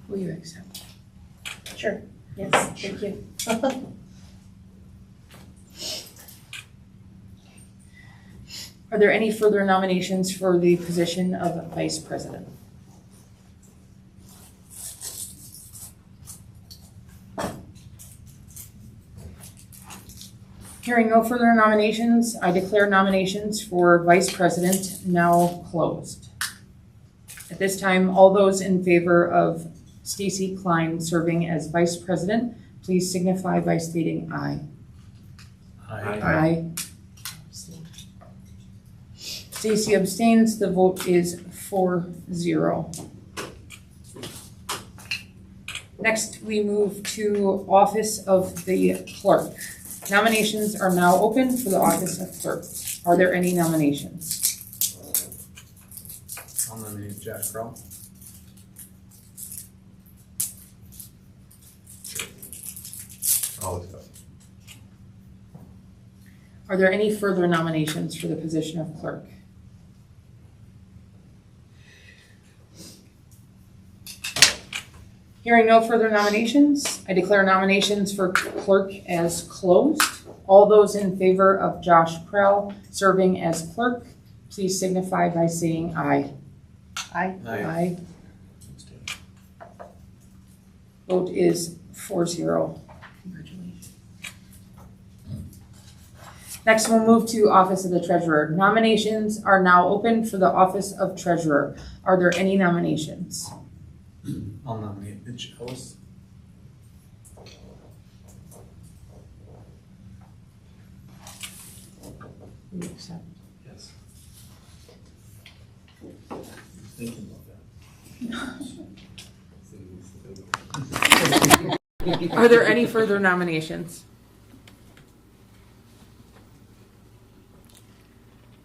Will you accept? Sure. Yes, thank you. Are there any further nominations for the position of vice president? Hearing no further nominations, I declare nominations for vice president now closed. At this time, all those in favor of Stacy Klein serving as vice president, please signify by stating aye. Aye. Stacy abstains, the vote is 4-0. Next, we move to office of the clerk. Nominations are now open for the office of clerk. Are there any nominations? I'll nominate Jack Crow. I'll accept. Are there any further nominations for the position of clerk? Hearing no further nominations, I declare nominations for clerk as closed. All those in favor of Josh Krell serving as clerk, please signify by saying aye. Aye. Aye. Vote is 4-0. Congratulations. Next, we'll move to office of the treasurer. Nominations are now open for the office of treasurer. Are there any nominations? I'll nominate Mitch Ellis. Will you accept? Yes. Thinking about that. Are there any further nominations?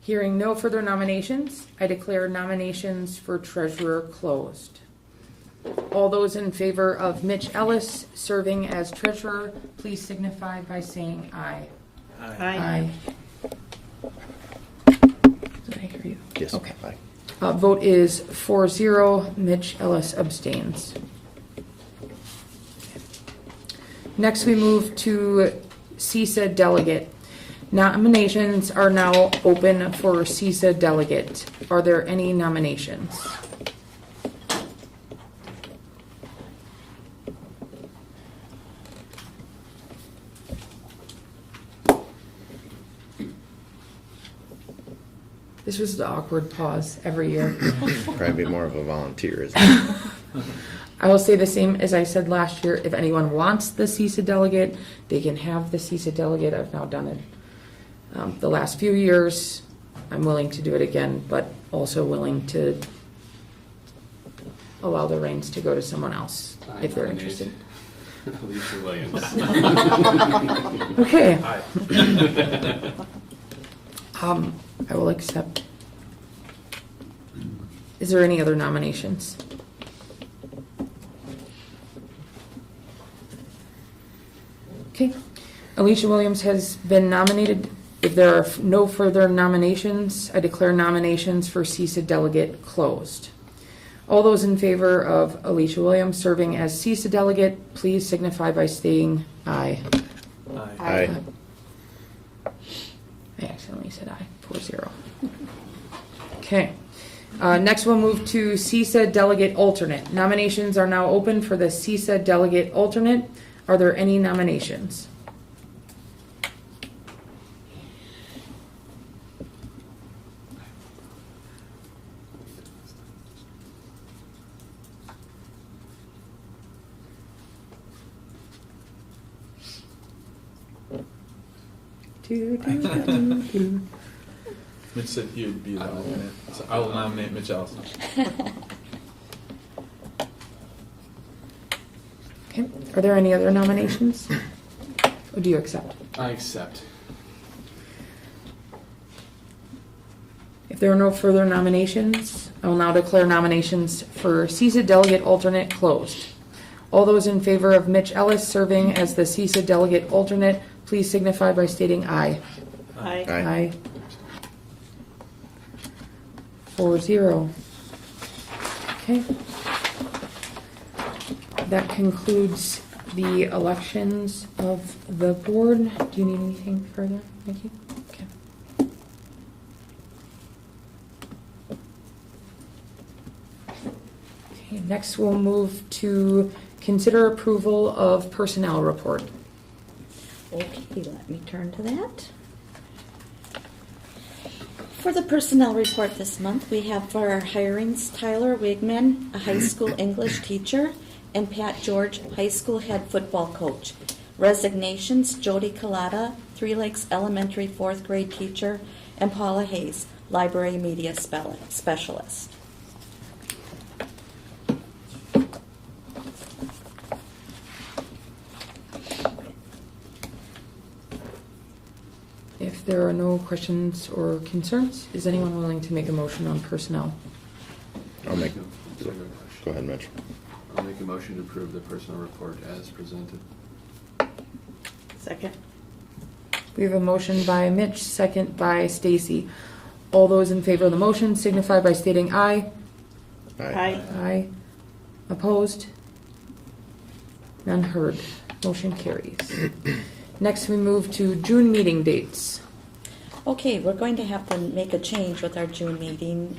Hearing no further nominations, I declare nominations for treasurer closed. All those in favor of Mitch Ellis serving as treasurer, please signify by saying aye. Aye. Did I hear you? Yes. Okay. Aye. Vote is 4-0. Mitch Ellis abstains. Next, we move to CISA delegate. Nominations are now open for CISA delegate. Are there any nominations? This was the awkward pause every year. Probably be more of a volunteer, isn't it? I will say the same as I said last year. If anyone wants the CISA delegate, they can have the CISA delegate. I've now done it the last few years. I'm willing to do it again, but also willing to allow the reins to go to someone else if they're interested. Alicia Williams. Okay. Aye. I will accept. Is there any other nominations? Okay. Alicia Williams has been nominated. If there are no further nominations, I declare nominations for CISA delegate closed. All those in favor of Alicia Williams serving as CISA delegate, please signify by saying aye. Aye. I accidentally said aye. 4-0. Okay. Next, we'll move to CISA delegate alternate. Nominations are now open for the CISA delegate alternate. Are there any nominations? Mitch said he would be the alternate, so I will nominate Mitch Ellis. Okay. Are there any other nominations? Or do you accept? I accept. If there are no further nominations, I will now declare nominations for CISA delegate alternate closed. All those in favor of Mitch Ellis serving as the CISA delegate alternate, please signify by stating aye. Aye. Aye. 4-0. Okay. that concludes the elections of the board. Do you need anything further, Nikki? Okay. Okay, next we'll move to consider approval of personnel report. Okay, let me turn to that. For the personnel report this month, we have for our hirings Tyler Wigman, a high school English teacher, and Pat George, high school head football coach. Resignations, Jody Collada, Three Lakes Elementary fourth grade teacher, and Paula Hayes, library media specialist. If there are no questions or concerns, is anyone willing to make a motion on personnel? I'll make, Sorry, go ahead, Mitch. I'll make a motion to approve the personnel report as presented. Second. We have a motion by Mitch, second by Stacy. All those in favor of the motion signify by stating aye. Aye. Aye. Opposed? None heard. Motion carries. Next, we move to June meeting dates. Okay, we're going to have to make a change with our June meeting.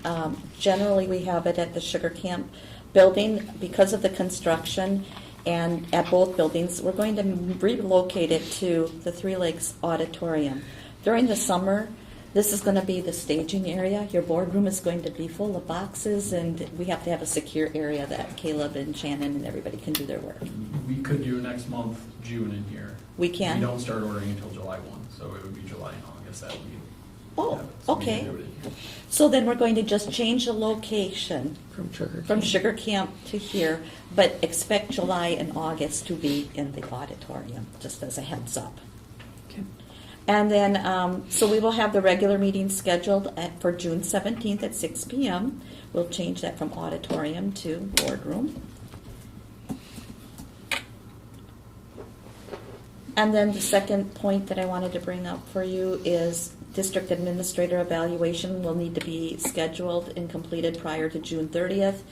Generally, we have it at the Sugar Camp building. Because of the construction and at both buildings, we're going to relocate it to the Three Lakes Auditorium. During the summer, this is going to be the staging area. Your boardroom is going to be full of boxes, and we have to have a secure area that Caleb and Shannon and everybody can do their work. We could do next month, June in here. We can? We don't start ordering until July 1, so it would be July and August that we. Oh, have it. So we can okay. do it in here. So then we're going to just change the location From Sugar from Camp. Sugar Camp to here, but expect July and August to be in the auditorium, just as a heads up. Okay. And then, so we will have the regular meeting scheduled for June 17th at 6 p.m. We'll change that from auditorium to boardroom. And then the second point that I wanted to bring up for you is district administrator evaluation will need to be scheduled and completed prior to June 30th.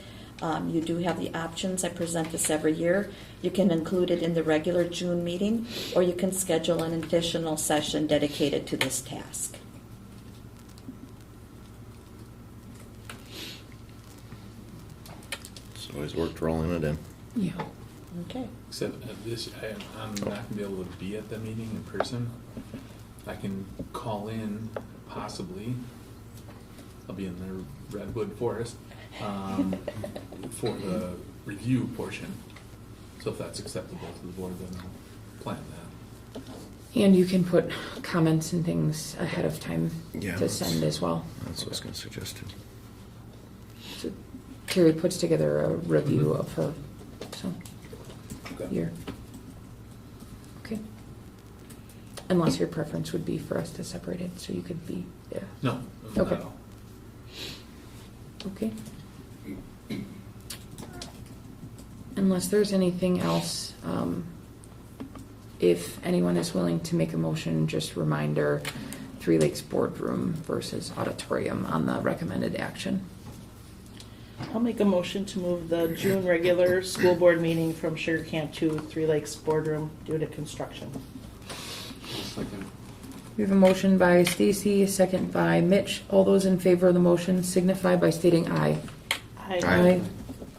You do have the options. I present this every year. You can include it in the regular June meeting, or you can schedule an additional session dedicated to this task. It's always worked rolling it in. Yeah. Okay. Except I'm not gonna be able to be at the meeting in person. I can call in, possibly. I'll be in the Redwood Forest, for the review portion. So if that's acceptable to the board, then I'll plan that. And you can put comments and things ahead of time Yeah, to that's- send as well. That's what I was gonna suggest too. So Terry puts together a review of her, so, Okay. year. Okay. Unless your preference would be for us to separate it, so you could be there. No, Okay. no. Okay. Unless there's anything else, if anyone is willing to make a motion, just reminder, Three Lakes Boardroom versus Auditorium on the recommended action. I'll make a motion to move the June regular school board meeting from Sugar Camp to Three Lakes Boardroom due to construction. I'll second. We have a motion by Stacy, a second by Mitch. All those in favor of the motion signify by stating aye. Aye.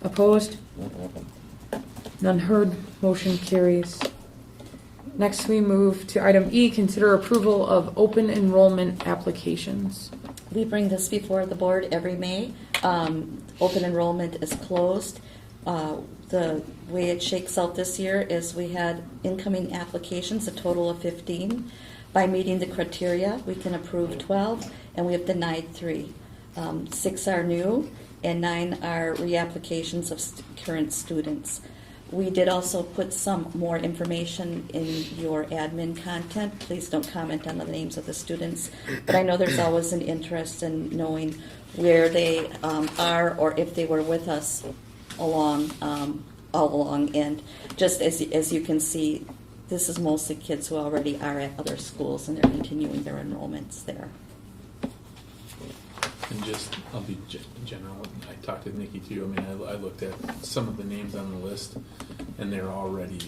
Opposed? None heard. Motion carries. Next, we move to item E, consider approval of open enrollment applications. We bring this before the board every May. Open enrollment is closed. The way it shakes out this year is we had incoming applications, a total of 15. By meeting the criteria, we can approve 12, and we have denied 3. 6 are new, and 9 are reapplications of current students. We did also put some more information in your admin content. Please don't comment on the names of the students, but I know there's always an interest in knowing where they are or if they were with us all along. And just as you can see, this is mostly kids who already are at other schools and they're continuing their enrollments there. And just, I'll be general, I talked to Nikki too, I mean, I looked at some of the names on the list, and they're already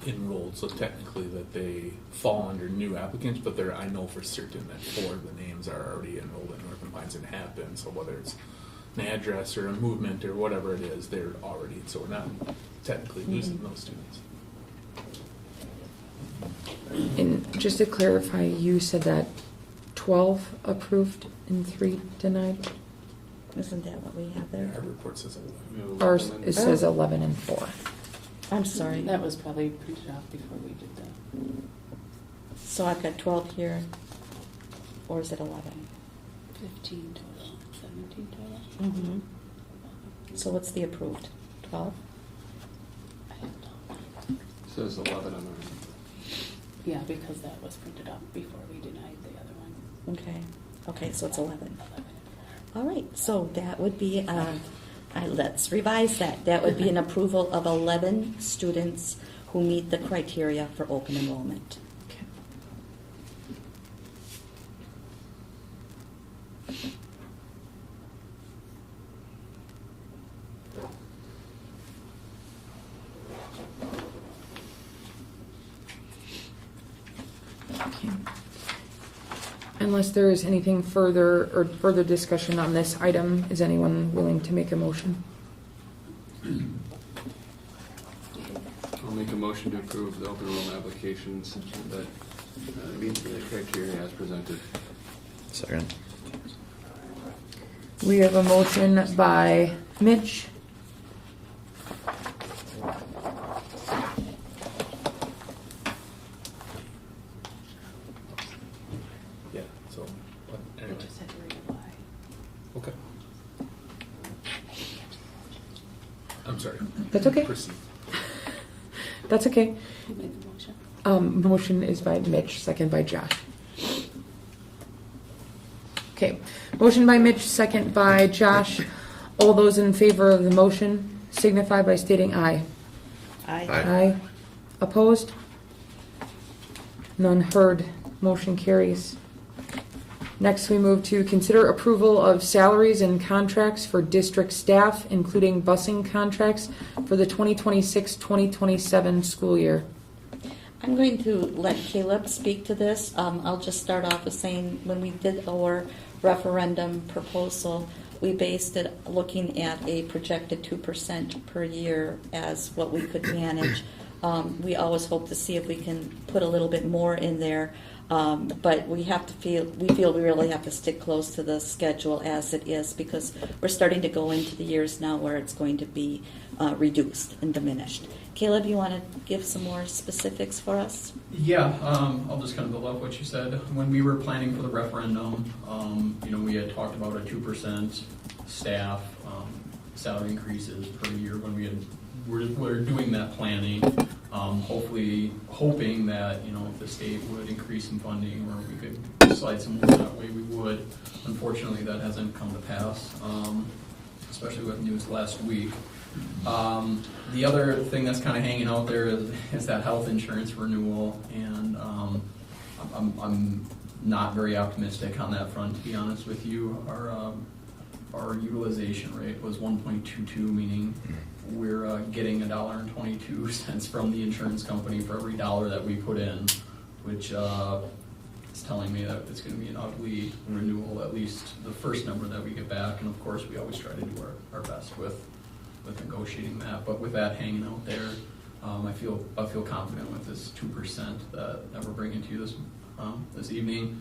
enrolled, so technically that they fall under new applicants, but I know for certain that 4 of the names are already enrolled in Northern Pines and have been, so whether it's an address or a movement or whatever it is, they're already, so we're not technically losing those students. And just to clarify, you said that 12 approved and 3 denied? Isn't that what we have there? Our report says 11. Ours, it says 11 and 4. I'm sorry. That was probably printed off before we did that. So I've got 12 here, or is it 11? 15 total, 17 total. Mm-hmm. So what's the approved? 12? I don't know. Says 11 on our. Yeah, because that was printed off before we denied the other one. Okay. Okay, so it's 11. 11 and 4. All right, so that would be, let's revise that. That would be an approval of 11 students who meet the criteria for open enrollment. Okay. Okay. Unless there is anything further or further discussion on this item, is anyone willing to make a motion? I'll make a motion to approve the open enrollment applications that meet the criteria as presented. Second. We have a motion by Mitch. Yeah, so, but I anyway, just had to reapply. okay. I'm sorry. That's okay. Proceed. That's okay. Who made the motion? Motion is by Mitch, second by Josh. Okay, motion by Mitch, second by Josh. All those in favor of the motion signify by stating aye. Aye. Aye. Opposed? None heard. Motion carries. Next, we move to consider approval of salaries and contracts for district staff, including busing contracts for the 2026-2027 school year. I'm going to let Caleb speak to this. I'll just start off with saying when we did our referendum proposal, we based it looking at a projected 2% per year as what we could manage. We always hope to see if we can put a little bit more in there, but we feel we really have to stick close to the schedule as it is because we're starting to go into the years now where it's going to be reduced and diminished. Caleb, you want to give some more specifics for us? Yeah, I'll just kind of build off what you said. When we were planning for the referendum, we had talked about a 2% staff salary increases per year when we're doing that planning. Hopefully, hoping that if the state would increase some funding or we could slide some more that way, we would. Unfortunately, that hasn't come to pass, especially with news last week. The other thing that's kind of hanging out there is that health insurance renewal, and I'm not very optimistic on that front, to be honest with you. Our utilization rate was 1.22, meaning we're getting $1.22 from the insurance company for every dollar that we put in, which is telling me that it's going to be an ugly renewal, at least the first number that we get back. And of course, we always try to do our best with negotiating that. But with that hanging out there, I feel confident with this 2% that we're bringing to you this evening.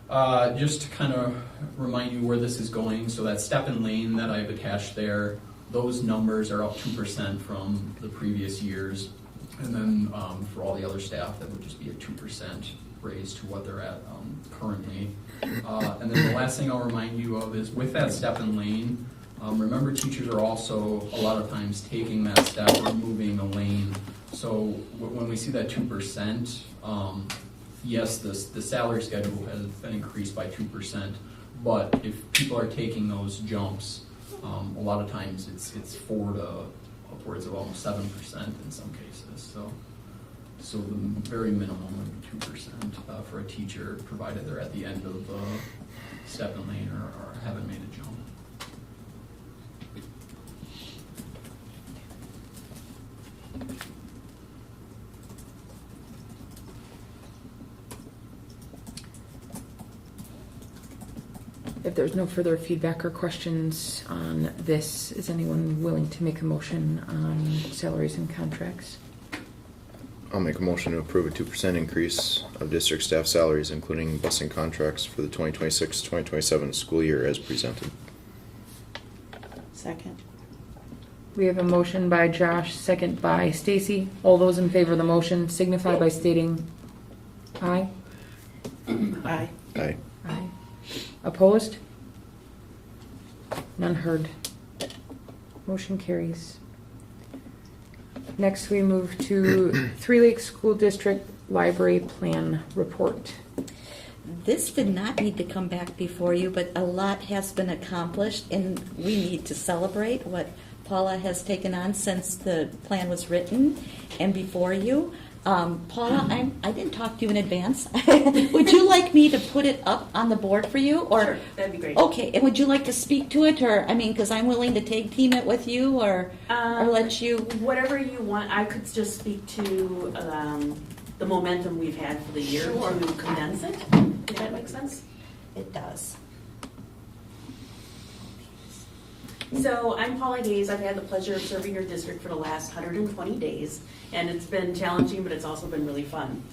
Just to kind of remind you where this is going, so that step and lane that I've attached there, those numbers are up 2% from the previous years. And then for all the other staff, that would just be a 2% raise to what they're at currently. And then the last thing I'll remind you of is with that step and lane, remember teachers are also a lot of times taking that step or moving a lane. So when we see that 2%, yes, the salary schedule has been increased by 2%, but if people are taking those jumps, a lot of times it's 4 to upwards of almost 7% in some cases. So the very minimum would be 2% for a teacher, provided they're at the end of the step-in lane or haven't made a jump. If there's no further feedback or questions on this, is anyone willing to make a motion on salaries and contracts? I'll make a motion to approve a 2% increase of district staff salaries, including busing contracts for the 2026-2027 school year as presented. Second. We have a motion by Josh, second by Stacy. All those in favor of the motion signify by stating aye. Aye. Aye. Aye. Opposed? None heard. Motion carries. Next, we move to Three Lakes School District Library Plan Report. This did not need to come back before you, but a lot has been accomplished, and we need to celebrate what Paula has taken on since the plan was written and before you. Paula, I didn't talk to you in advance. Would you like me to put it up on the board for you, or Sure, that'd be great. Okay, and would you like to speak to it, or because I'm willing to tag team it with you, or let you? Whatever you want. I could just speak to the momentum we've had for the year to condense it. If that makes sense. It does. So I'm Paula Hayes. I've had the pleasure of serving your district for the last 120 days, and it's been challenging, but it's also been really fun.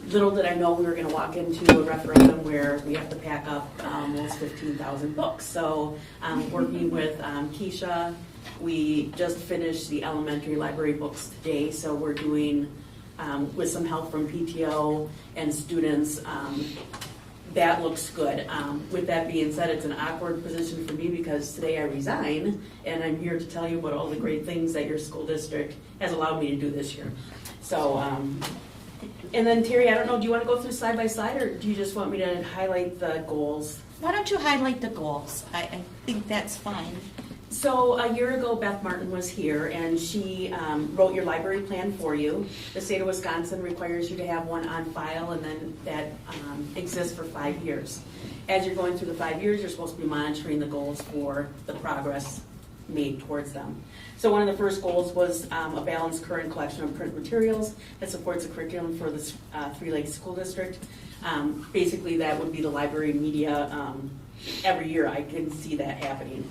Little did I know we were going to walk into a referendum where we have to pack up almost 15,000 books. So working with Keisha, we just finished the elementary library books today, so we're doing, with some help from PTO and students, that looks good. With that being said, it's an awkward position for me because today I resign, and I'm here to tell you about all the great things that your school district has allowed me to do this year. So, and then Terry, I don't know, do you want to go through side by side, or do you just want me to highlight the goals? Why don't you highlight the goals? I think that's fine. So a year ago, Beth Martin was here, and she wrote your library plan for you. The state of Wisconsin requires you to have one on file, and then that exists for 5 years. As you're going through the 5 years, you're supposed to be monitoring the goals for the progress made towards them. So one of the first goals was a balanced current collection of print materials that supports a curriculum for the Three Lakes School District. Basically, that would be the library media. Every year, I can see that happening.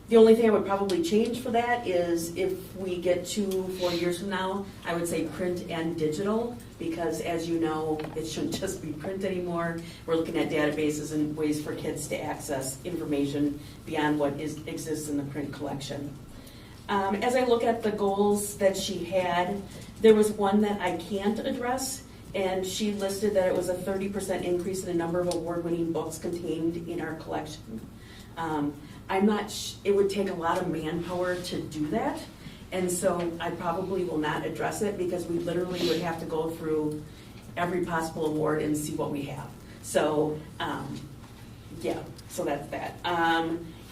The only thing I would probably change for that is if we get to 4 years from now, I would say print and digital, because as you know, it shouldn't just be print anymore. We're looking at databases and ways for kids to access information beyond what exists in the print collection. As I look at the goals that she had, there was one that I can't address, and she listed that it was a 30% increase in the number of award-winning books contained in our collection. I'm not, it would take a lot of manpower to do that, and so I probably will not address it because we literally would have to go through every possible award and see what we have. So, yeah, so that's that.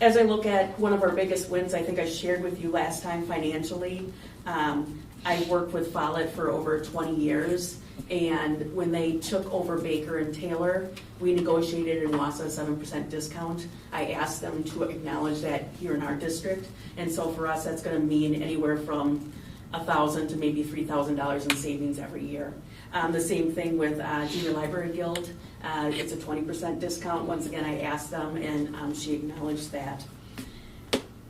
As I look at one of our biggest wins, I think I shared with you last time financially, I worked with Follett for over 20 years. And when they took over Baker and Taylor, we negotiated in Wausau a 7% discount. I asked them to acknowledge that here in our district. And so for us, that's going to mean anywhere from $1,000 to maybe $3,000 in savings every year. The same thing with Junior Library Guild. It's a 20% discount. Once again, I asked them, and she acknowledged that.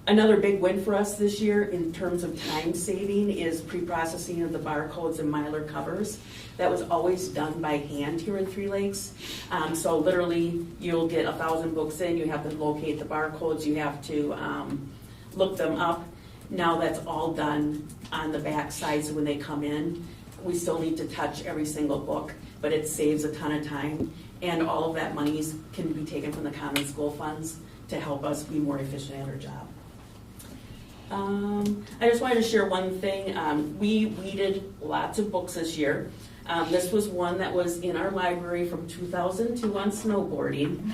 Another big win for us this year in terms of time saving is pre-processing of the barcodes and Mylar covers. That was always done by hand here in Three Lakes. So literally, you'll get 1,000 books in, you have to locate the barcodes, you have to look them up. Now that's all done on the back side, so when they come in, we still need to touch every single book, but it saves a ton of time. And all of that money can be taken from the common school funds to help us be more efficient at our job. I just wanted to share one thing. We weeded lots of books this year. This was one that was in our library from 2002 on snowboarding.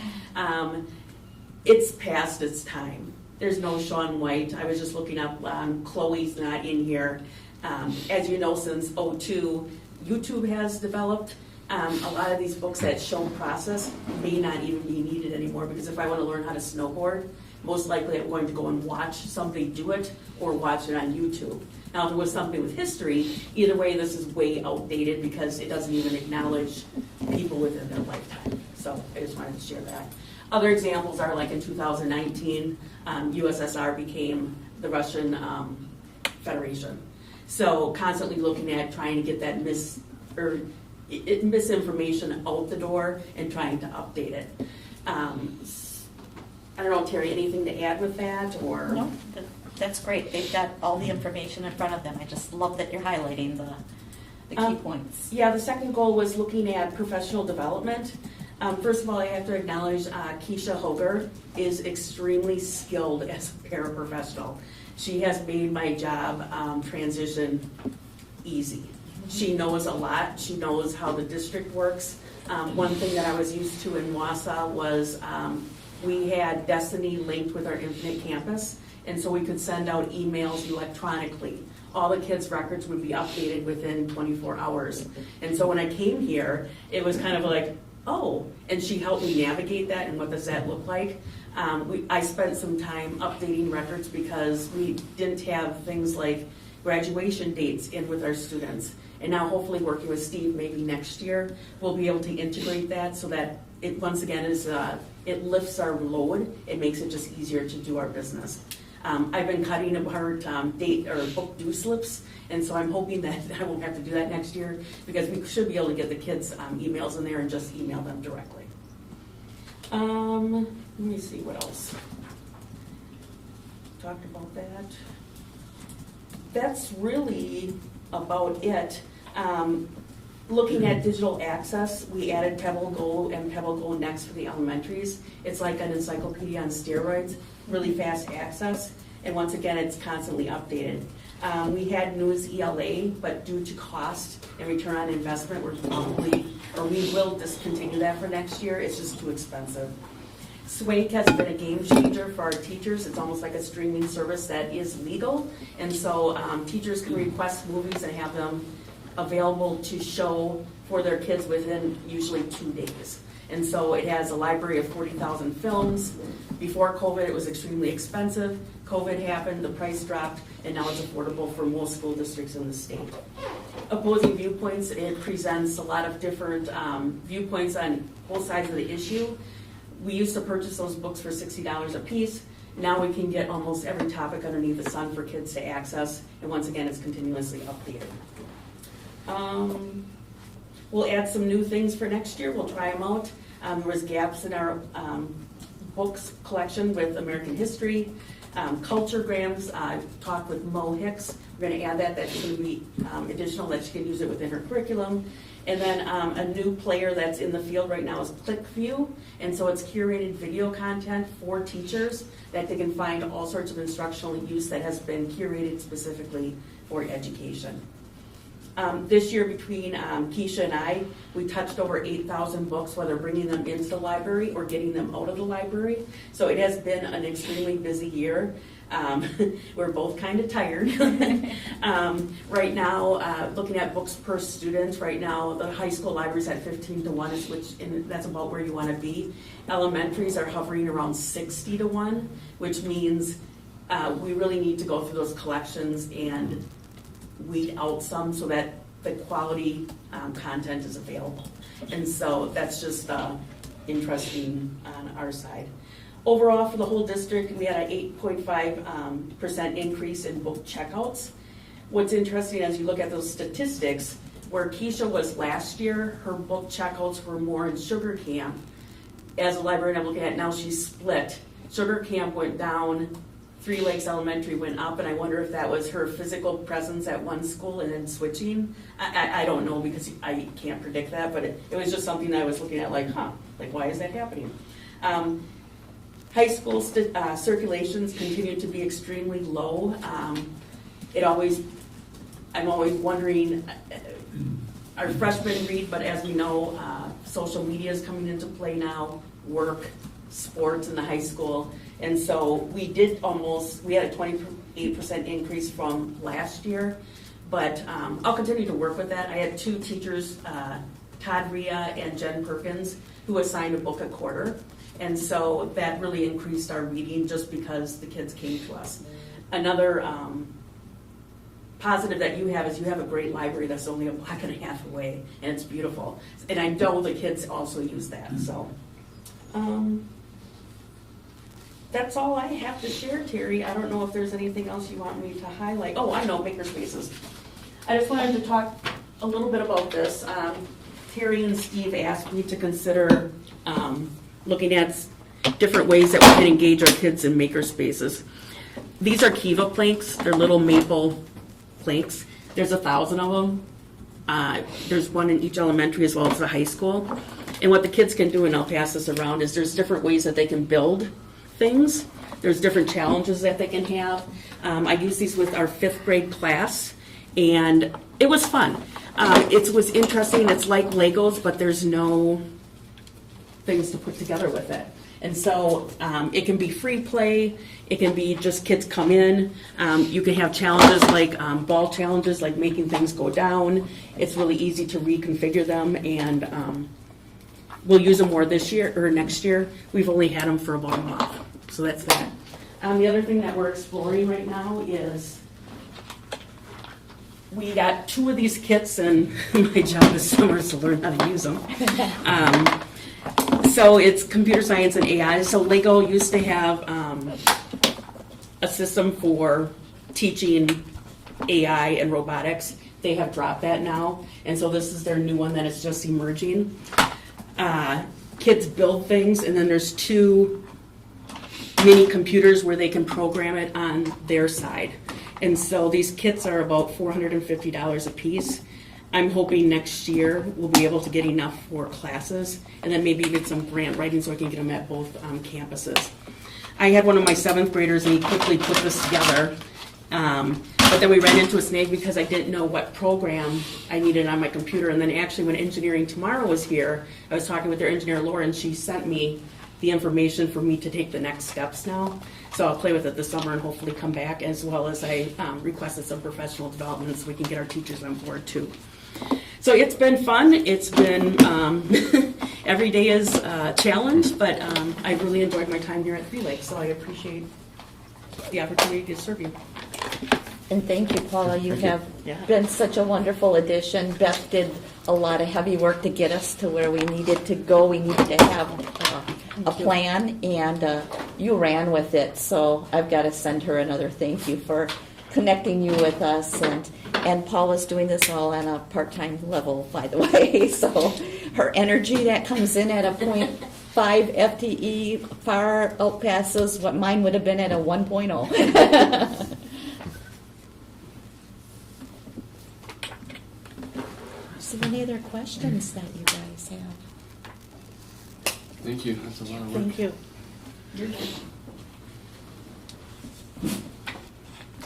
It's past its time. There's no Shaun White. I was just looking up, Chloe's not in here. As you know, since 2002, YouTube has developed, a lot of these books that show process may not even be needed anymore, because if I want to learn how to snowboard, most likely I'm going to go and watch somebody do it or watch it on YouTube. Now, if it was something with history, either way, this is way outdated because it doesn't even acknowledge people within their lifetime. So I just wanted to share that. Other examples are like in 2019, USSR became the Russian Federation. So constantly looking at trying to get that misinformation out the door and trying to update it. I don't know, Terry, anything to add with that, or? No, that's great. They've got all the information in front of them. I just love that you're highlighting the key points. Yeah, the second goal was looking at professional development. First of all, I have to acknowledge Keisha Hoger is extremely skilled as a paraprofessional. She has made my job transition easy. She knows a lot. She knows how the district works. One thing that I was used to in Wausau was we had Destiny linked with our Infinite Campus, and so we could send out emails electronically. All the kids' records would be updated within 24 hours. And so when I came here, it was kind of like, oh, and she helped me navigate that and what does that look like. I spent some time updating records because we didn't have things like graduation dates in with our students. And now hopefully working with Steve maybe next year, we'll be able to integrate that so that it once again is, it lifts our load. It makes it just easier to do our business. I've been cutting apart date or book due slips, and so I'm hoping that I won't have to do that next year because we should be able to get the kids' emails in there and just email them directly. Let me see what else. Talked about that. That's really about it. Looking at digital access, we added Pebble Go and Pebble Go Next for the elementaries. It's like an encyclopedia on steroids, really fast access, and once again, it's constantly updated. We had News ELA, but due to cost and return on investment, we will discontinue that for next year. It's just too expensive. Swake has been a game changer for our teachers. It's almost like a streaming service that is legal, and so teachers can request movies and have them available to show for their kids within usually 2 days. And so it has a library of 40,000 films. Before COVID, it was extremely expensive. COVID happened, the price dropped, and now it's affordable for most school districts in the state. Opposing viewpoints, it presents a lot of different viewpoints on both sides of the issue. We used to purchase those books for $60 a piece. Now we can get almost every topic underneath the sun for kids to access, and once again, it's continuously updated. We'll add some new things for next year. We'll try them out. There was gaps in our books collection with American history. Culturegrams, I talked with Mo Hicks. We're going to add that. That's going to be additional, that she can use it within her curriculum. And then a new player that's in the field right now is ClickView. And so it's curated video content for teachers that they can find all sorts of instructional use that has been curated specifically for education. This year between Keisha and I, we touched over 8,000 books, whether bringing them into the library or getting them out of the library. So it has been an extremely busy year. We're both kind of tired. Right now, looking at books per student, right now the high school library's at 15-1, and that's about where you want to be. Elementaries are hovering around 60-1, which means we really need to go through those collections and weed out some so that the quality content is available. And so that's just interesting on our side. Overall, for the whole district, we had an 8.5% increase in book checkouts. What's interesting as you look at those statistics, where Keisha was last year, her book checkouts were more in Sugar Camp. As a librarian I'm looking at now, she's split. Sugar Camp went down, Three Lakes Elementary went up, and I wonder if that was her physical presence at one school and then switching. I don't know because I can't predict that, but it was just something that I was looking at like, like why is that happening? High school circulations continue to be extremely low. I'm always wondering, our freshmen read, but as we know, social media is coming into play now, work, sports in the high school. And so we had a 28% increase from last year, But I'll continue to work with that. I had 2 teachers, Todd Rhea and Jen Perkins, who assigned a book a quarter. And so that really increased our reading just because the kids came to us. Another positive that you have is you have a great library that's only a block and a half away, and it's beautiful. And I know the kids also use that, so. That's all I have to share, Terry. I don't know if there's anything else you want me to highlight. Oh, I know, makerspaces. I just wanted to talk a little bit about this. Terry and Steve asked me to consider looking at different ways that we can engage our kids in makerspaces. These are Kiva planks. They're little maple planks. There's 1,000 of them. There's one in each elementary as well as the high school. And what the kids can do, and I'll pass this around, is there's different ways that they can build things. There's different challenges that they can have. I use these with our 5th grade class, and it was fun. It was interesting. It's like Legos, but there's no things to put together with it. And so it can be free play. It can be just kids come in. You can have challenges like ball challenges, like making things go down. It's really easy to reconfigure them, and we'll use them more this year or next year. We've only had them for about a month, so that's that. The other thing that we're exploring right now is we got 2 of these kits, and my job this summer is to learn how to use them. So it's computer science and AI. So Lego used to have a system for teaching AI and robotics. They have dropped that now, and so this is their new one that is just emerging. Kids build things, and then there's 2 mini computers where they can program it on their side. And so these kits are about $450 a piece. I'm hoping next year we'll be able to get enough for classes, and then maybe even some grant writing so I can get them at both campuses. I had one of my 7th graders, and he quickly put this together. But then we ran into a snag because I didn't know what program I needed on my computer. And then actually when Engineering Tomorrow was here, I was talking with their engineer, Laura, and she sent me the information for me to take the next steps now. So I'll play with it this summer and hopefully come back, as well as I requested some professional development so we can get our teachers on board too. So it's been fun. It's been, every day is a challenge, but I really enjoyed my time here at Three Lakes, so I appreciate the opportunity to serve you. And thank you, Paula. You have Yeah. been such a wonderful addition. Beth did a lot of heavy work to get us to where we needed to go. We needed to have a plan, and you ran with it. So I've got to send her another thank you for connecting you with us. And Paula's doing this all on a part-time level, by the way. So her energy that comes in at a 0.5 FTE far outpasses what mine would have been at a 1.0. So any other questions that you guys have? Thank you, that's a lot of work. Thank you.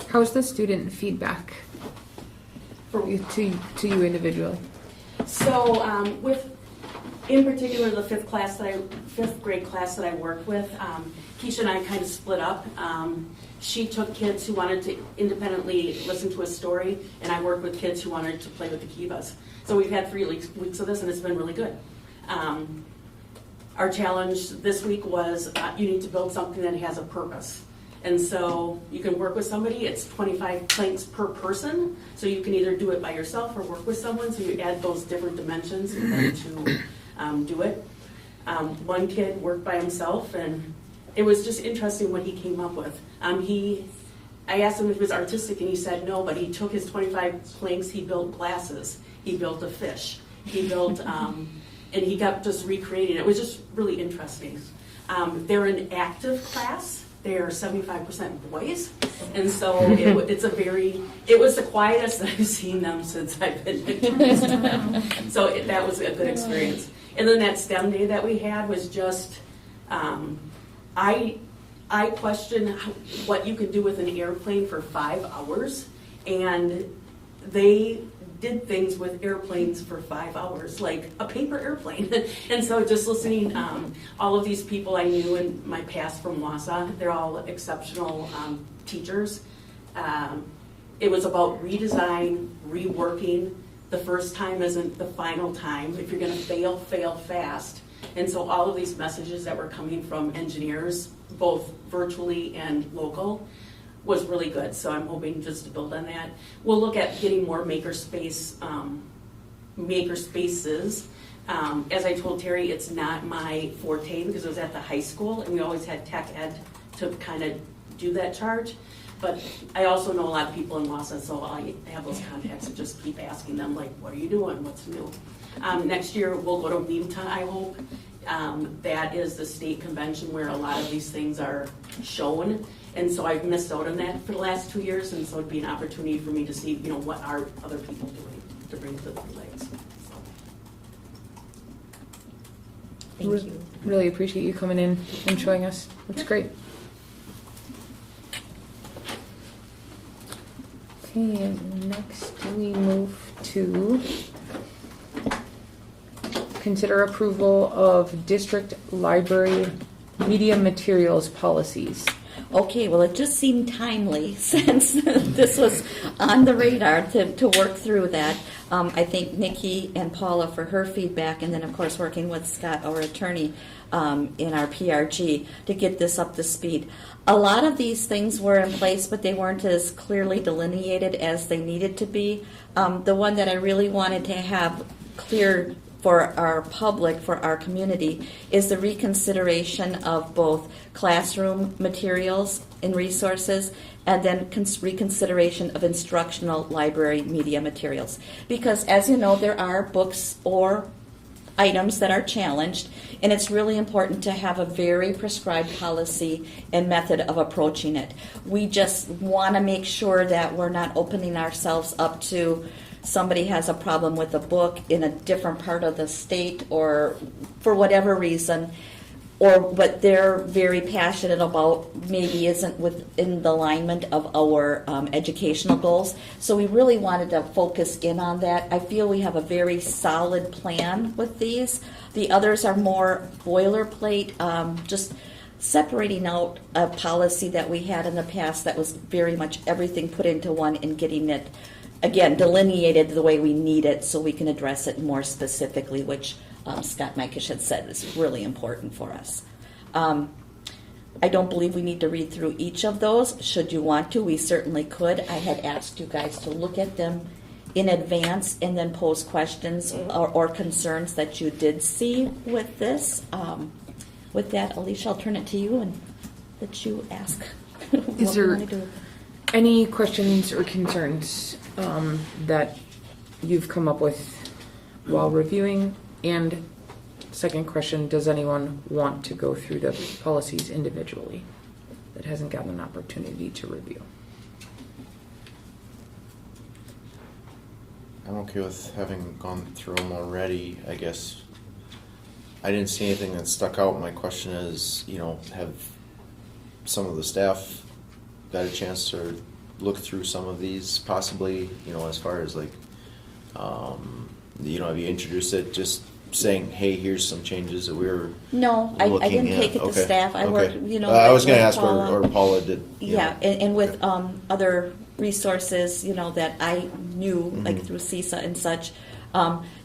How's the student feedback For to you individually? So with, in particular, the 5th grade class that I worked with, Keisha and I kind of split up. She took kids who wanted to independently listen to a story, and I worked with kids who wanted to play with the Kivas. So we've had 3 weeks of this, and it's been really good. Our challenge this week was you need to build something that has a purpose. And so you can work with somebody. It's 25 planks per person, so you can either do it by yourself or work with someone, so you add those different dimensions for them to do it. One kid worked by himself, and it was just interesting what he came up with. I asked him if he was artistic, and he said no, but he took his 25 planks, he built glasses, he built a fish, he built, and he got just recreating it. It was just really interesting. They're an active class. They are 75% boys, and so it was the quietest that I've seen them since I've been in. So that was a good experience. And then that STEM day that we had was just, I questioned what you could do with an airplane for 5 hours, and they did things with airplanes for 5 hours, like a paper airplane. And so just listening, all of these people I knew in my past from Wausau, they're all exceptional teachers. It was about redesign, reworking. The first time isn't the final time. If you're gonna fail, fail fast. And so all of these messages that were coming from engineers, both virtually and local, was really good. So I'm hoping just to build on that. We'll look at getting more makerspaces. As I told Terry, it's not my forte because it was at the high school and we always had tech ed to kind of do that charge. But I also know a lot of people in Wausau, so I have those contacts and just keep asking them, like, what are you doing? What's new? Next year, we'll go to WIMTA, I hope. That is the state convention where a lot of these things are shown. And so I've missed out on that for the last 2 years, and so it'd be an opportunity for me to see, you know, what are other people doing to bring to the Three Lakes. So. Thank you. Really appreciate you coming in and showing us. That's great. Okay, and next we move to consider approval of district library media materials policies. Okay, well, it just seemed timely since this was on the radar to work through that. I thank Nikki and Paula for her feedback, and then, of course, working with Scott, our attorney, in our PRG to get this up to speed. A lot of these things were in place, but they weren't as clearly delineated as they needed to be. The one that I really wanted to have clear for our public, for our community, is the reconsideration of both classroom materials and resources, and then reconsideration of instructional library media materials. Because as you know, there are books or items that are challenged, and it's really important to have a very prescribed policy and method of approaching it. We just want to make sure that we're not opening ourselves up to somebody has a problem with a book in a different part of the state or for whatever reason, or what they're very passionate about maybe isn't within the alignment of our educational goals. So we really wanted to focus in on that. I feel we have a very solid plan with these. The others are more boilerplate, just separating out a policy that we had in the past that was very much everything put into one and getting it, again, delineated the way we need it so we can address it more specifically, which Scott Mikish had said is really important for us. I don't believe we need to read through each of those. Should you want to, we certainly could. I had asked you guys to look at them in advance and then pose questions or concerns that you did see with this. With that, Alicia, I'll turn it to you and let you ask what Is you there want to do. any questions or concerns that you've come up with while reviewing? And second question, does anyone want to go through the policies individually that hasn't gotten an opportunity to review? I'm okay with having gone through them already. I guess I didn't see anything that stuck out. My question is, have some of the staff got a chance to look through some of these possibly, as far as like, have you introduced it, just saying, hey, here's some changes that we're No, I didn't take it to Okay. staff. I worked, Okay. I was going to with ask Paula. or Paula did. Yeah, and with other resources, that I knew, like through CISA and such,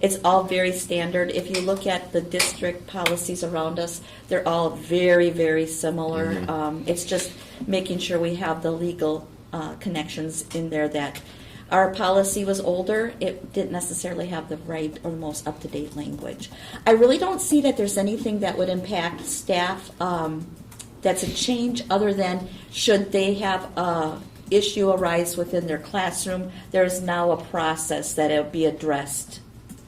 it's all very standard. If you look at the district policies around us, they're all very, very similar. It's just making sure we have the legal connections in there that our policy was older. It didn't necessarily have the right or the most up-to-date language. I really don't see that there's anything that would impact staff that's a change other than should they have a issue arise within their classroom, there's now a process that it'll be addressed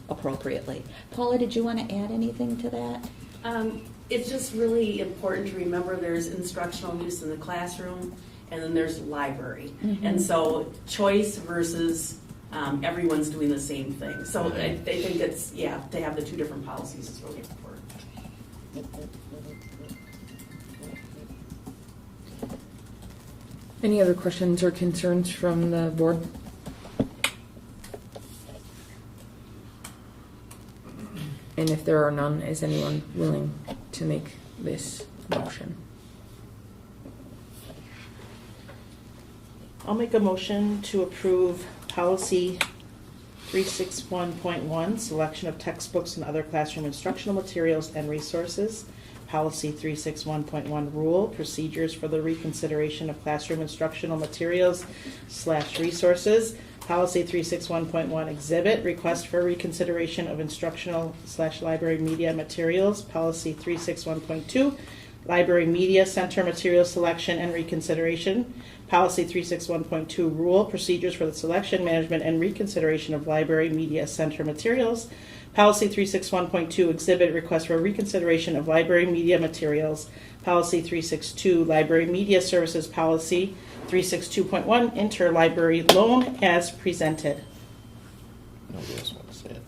appropriately. Paula, did you want to add anything to that? It's just really important to remember there's instructional use in the classroom and then there's library. And so choice versus everyone's doing the same thing. So I think it's, to have the two different policies is really important. Any other questions or concerns from the board? And if there are none, is anyone willing to make this motion? I'll make a motion to approve policy 361.1, selection of textbooks and other classroom instructional materials and resources. Policy 361.1, rule, procedures for the reconsideration of classroom instructional materials / resources. Policy 361.1, exhibit, request for reconsideration of instructional / library media materials. Policy 361.2, library media center material selection and reconsideration. Policy 361.2, rule, procedures for the selection, management, and reconsideration of library media center materials. Policy 361.2, exhibit, request for reconsideration of library media materials. Policy 362, library media services policy. 362.1, interlibrary loan as presented. Nobody else wanted to say it.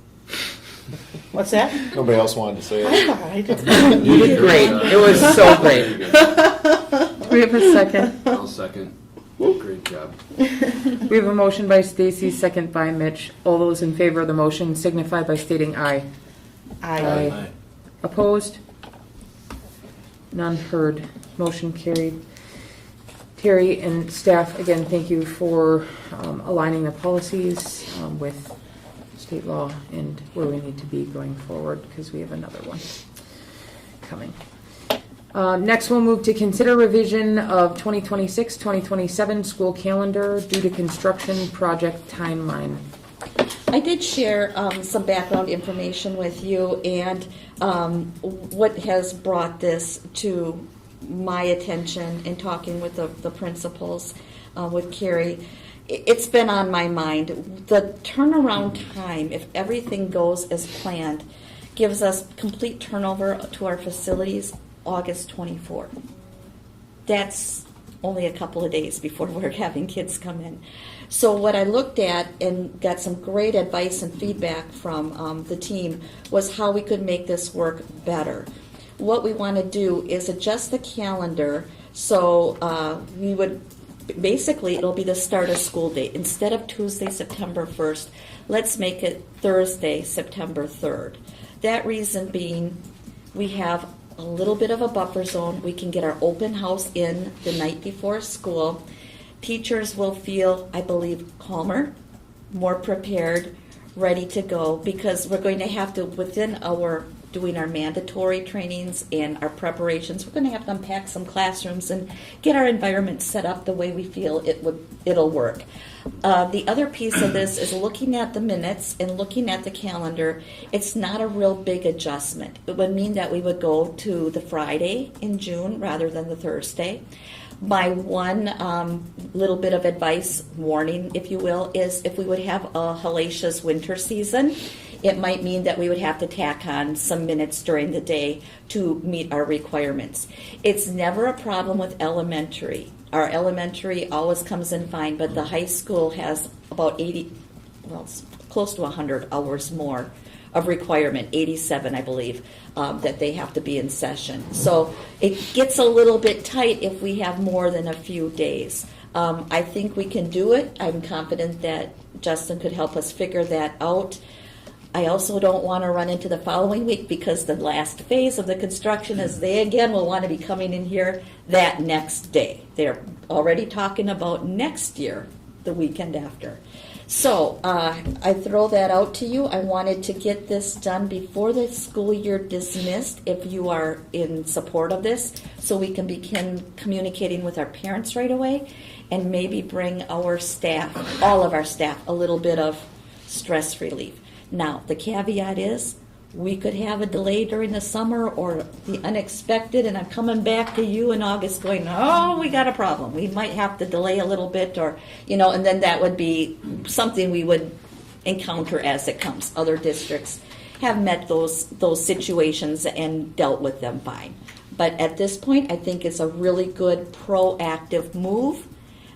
What's that? Nobody else wanted to say it. I did. You did great. It was so great. Very good. Do we have a second? I'll second. Great job. We have a motion by Stacy, second by Mitch. All those in favor of the motion signify by stating aye. Aye. Opposed? None heard. Motion carried. Terry and staff, again, thank you for aligning the policies with state law and where we need to be going forward, because we have another one coming. Next, we'll move to consider revision of 2026-2027 school calendar due to construction project timeline. I did share some background information with you, and what has brought this to my attention in talking with the principals, with Carrie. It's been on my mind. The turnaround time, if everything goes as planned, gives us complete turnover to our facilities August 24th. That's only a couple of days before we're having kids come in. So what I looked at and got some great advice and feedback from the team was how we could make this work better. What we want to do is adjust the calendar so we would, basically it'll be the start of school date. Instead of Tuesday, September 1st, let's make it Thursday, September 3rd. That reason being, we have a little bit of a buffer zone. We can get our open house in the night before school. Teachers will feel, I believe, calmer, more prepared, ready to go, because we're going to have to, within our doing our mandatory trainings and our preparations, we're going to have to unpack some classrooms and get our environment set up the way we feel it'll work. The other piece of this is looking at the minutes and looking at the calendar. It's not a real big adjustment. It would mean that we would go to the Friday in June rather than the Thursday. My one little bit of advice, warning, if you will, is if we would have a hellacious winter season, it might mean that we would have to tack on some minutes during the day to meet our requirements. It's never a problem with elementary. Our elementary always comes in fine, but the high school has about 80, well, it's close to 100 hours more of requirement, 87, I believe, that they have to be in session. So it gets a little bit tight if we have more than a few days. I think we can do it. I'm confident that Justin could help us figure that out. I also don't want to run into the following week, because the last phase of the construction is they again will want to be coming in here that next day. They're already talking about next year, the weekend after. So I throw that out to you. I wanted to get this done before the school year dismissed, if you are in support of this, so we can begin communicating with our parents right away and maybe bring our staff, all of our staff, a little bit of stress relief. Now, the caveat is we could have a delay during the summer or the unexpected, and I'm coming back to you in August going, oh, we got a problem. We might have to delay a little bit, or, and then that would be something we would encounter as it comes. Other districts have met those situations and dealt with them fine. But at this point, I think it's a really good proactive move.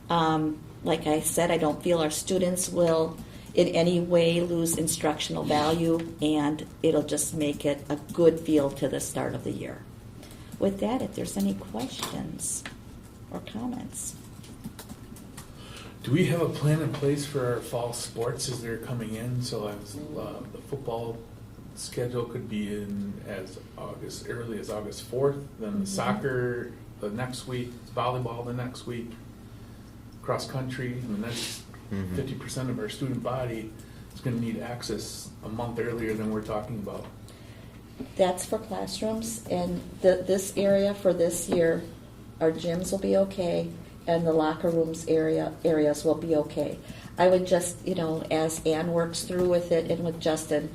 Like I said, I don't feel our students will in any way lose instructional value, and it'll just make it a good feel to the start of the year. With that, if there's any questions or comments. Do we have a plan in place for our fall sports as they're coming in? So as the football schedule could be in as early as August 4th, then the soccer the next week, volleyball the next week, cross country, and that's 50% of our student body. is gonna need access a month earlier than we're talking about. That's for classrooms, and this area for this year, our gyms will be okay, and the locker rooms areas will be okay. I would just, as Ann works through with it and with Justin,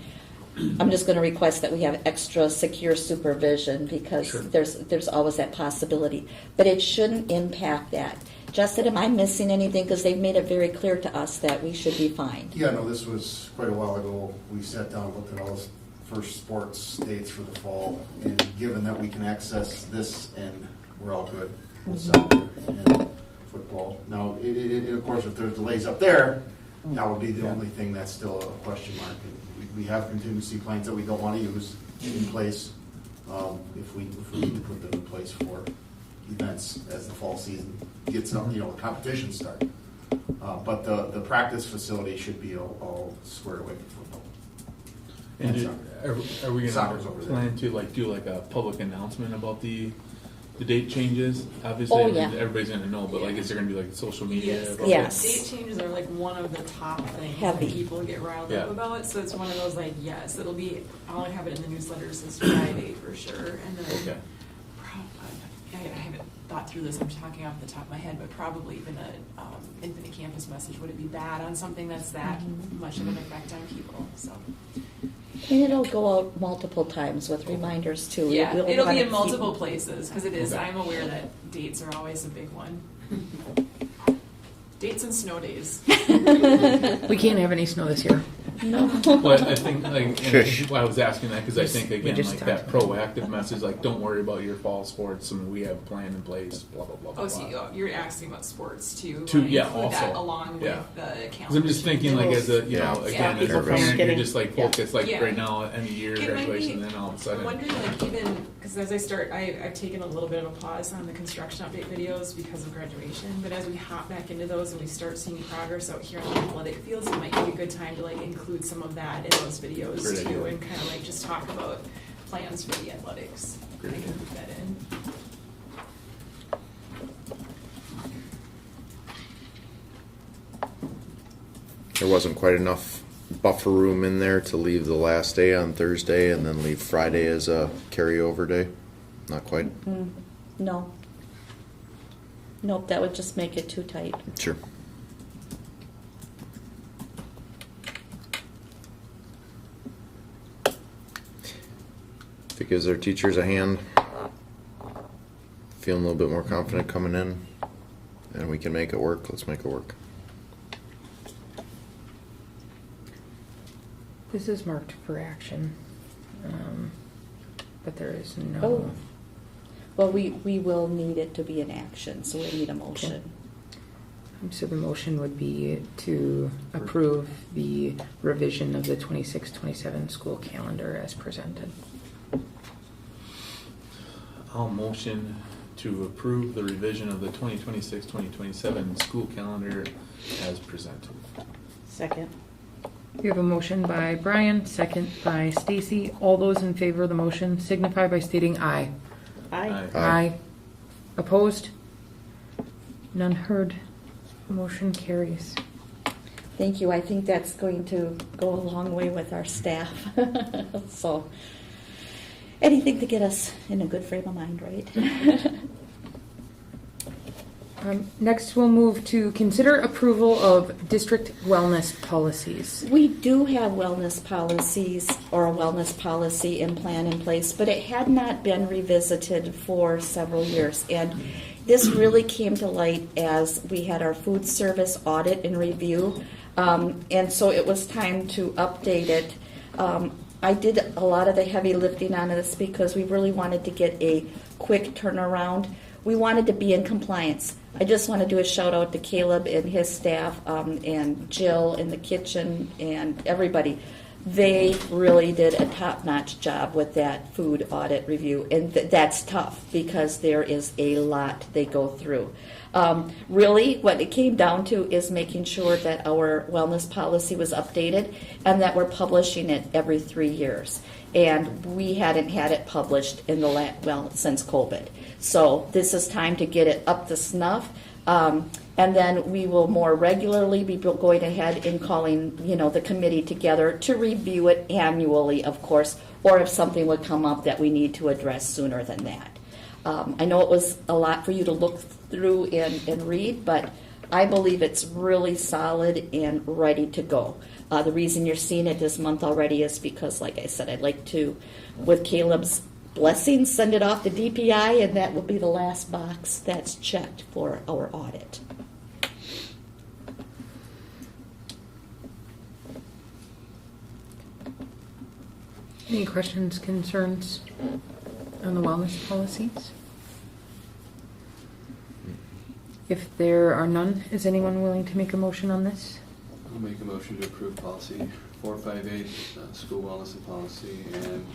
I'm just going to request that we have extra secure supervision because Sure. there's always that possibility. But it shouldn't impact that. Justin, am I missing anything? Because they've made it very clear to us that we should be fine. Yeah, no, this was quite a while ago. We sat down and looked at all the first sports dates for the fall, and given that we can access this, and we're all good with soccer and football. Now, of course, if there's delays up there, that would be the only thing that's still a question mark. We have contingency plans that we don't want to use in place if we need to put them in place for events as the fall season gets up, the competitions start. But the practice facility should be all squared away for football. And are we Soccer's gonna over there. plan to do a public announcement about the date changes? Obviously, Oh, yeah. everybody's gonna know, but is there gonna be social media? Yes. about Yes. Date changes are like one of the top things Heavy. that people get riled Yeah. up about. So it's one of those yes, it'll be. I'll have it in the newsletters this Friday for sure, and then Okay. I haven't thought through this. I'm talking off the top of my head, but probably even a Infinite Campus message. Would it be bad on something that's that much of an effect on people? So And it'll go out multiple times with reminders too. yeah, We'll it'll wanna be in keep- multiple places because it is. Okay. I'm aware that dates are always a big one. Dates and snow days. We can't have any snow this year. No. Well, I think, and why I was asking that, because I think, We again, just that talked proactive message, don't worry about your fall sports, we have a plan in place, blah, blah, blah, blah. Oh, so you're asking about sports too? To- like, yeah, include that also, along yeah. with the calendar. Because I'm just thinking, as a, Yeah. again, as People a from parent, you're getting- just focused, Yeah. right now, end of year It might graduation, be- then all of a I'm sudden. wondering, even, because as I start, I've taken a little bit of a pause on the construction update videos because of graduation, but as we hop back into those and we start seeing progress out here on the athletic fields, it might be a good time to include some of that in those videos Great too, idea. and kind of just talk about plans for the athletics. Great I can idea. put that in. There wasn't quite enough buffer room in there to leave the last day on Thursday and then leave Friday as a carryover day? Not quite? No. Nope, that would just make it too tight. Sure. If it gives our teachers a hand, feeling a little bit more confident coming in, and we can make it work, let's make it work. This is marked for action, but there is no. Oh. Well, we will need it to be in action, so we need a motion. So the motion would be to approve the revision of the 26-27 school calendar as presented. I'll motion to approve the revision of the 2026-2027 school calendar as presented. Second. We have a motion by Brian, second by Stacy. All those in favor of the motion signify by stating aye. Aye. Aye. Opposed? None heard. Motion carries. Thank you. I think that's going to go a long way with our staff. So, anything to get us in a good frame of mind, right? Next, we'll move to consider approval of district wellness policies. We do have wellness policies or a wellness policy and plan in place, but it had not been revisited for several years. And this really came to light as we had our food service audit and review. And so it was time to update it. I did a lot of the heavy lifting on this because we really wanted to get a quick turnaround. We wanted to be in compliance. I just want to do a shout out to Caleb and his staff and Jill in the kitchen and everybody. They really did a top-notch job with that food audit review, and that's tough because there is a lot they go through. Really, what it came down to is making sure that our wellness policy was updated and that we're publishing it every 3 years. And we hadn't had it published in the since COVID. So this is time to get it up to snuff. And then we will more regularly be going ahead and calling, the committee together to review it annually, of course, or if something would come up that we need to address sooner than that. I know it was a lot for you to look through and read, but I believe it's really solid and ready to go. The reason you're seeing it this month already is because, like I said, I'd like to, with Caleb's blessing, send it off to DPI, and that will be the last box that's checked for our audit. Any questions, concerns on the wellness policies? If there are none, is anyone willing to make a motion on this? I'll make a motion to approve policy 458, school wellness and policy, and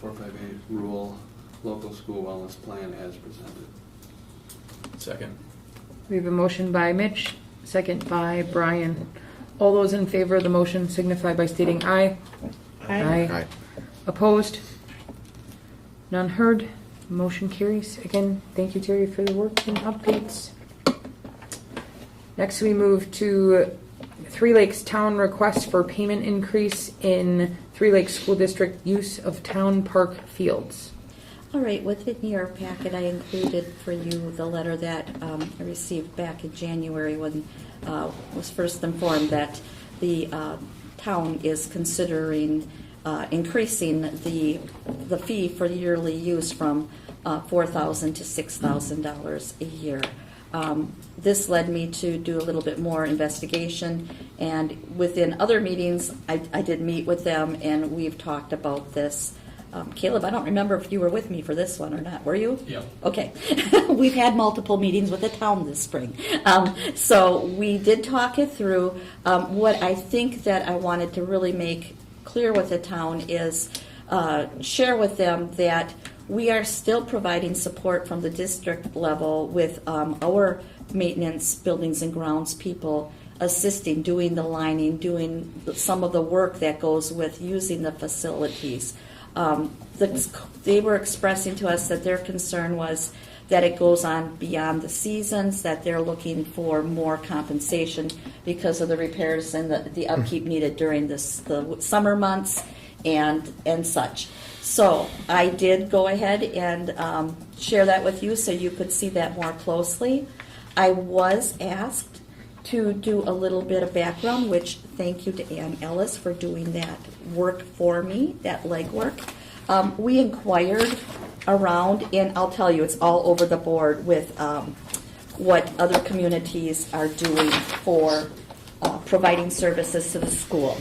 458 rural local school wellness plan as presented. Second. We have a motion by Mitch, second by Brian. All those in favor of the motion signify by stating aye. Aye. Opposed? None heard. Motion carries. Again, thank you, Terry, for the work and updates. Next, we move to Three Lakes Town request for payment increase in Three Lakes School District use of town park fields. All right, within your packet, I included for you the letter that I received back in January when was first informed that the town is considering increasing the fee for yearly use from $4,000 to $6,000 a year. This led me to do a little bit more investigation, and within other meetings, I did meet with them, and we've talked about this. Caleb, I don't remember if you were with me for this one or not. Were you? Yeah. Okay. We've had multiple meetings with the town this spring. So we did talk it through. What I think that I wanted to really make clear with the town is share with them that we are still providing support from the district level with our maintenance, buildings and grounds people assisting, doing the lining, doing some of the work that goes with using the facilities. They were expressing to us that their concern was that it goes on beyond the seasons, that they're looking for more compensation because of the repairs and the upkeep needed during the summer months and such. So I did go ahead and share that with you so you could see that more closely. I was asked to do a little bit of background, which thank you to Ann Ellis for doing that work for me, that legwork. We inquired around, and I'll tell you, it's all over the board with what other communities are doing for providing services to the school.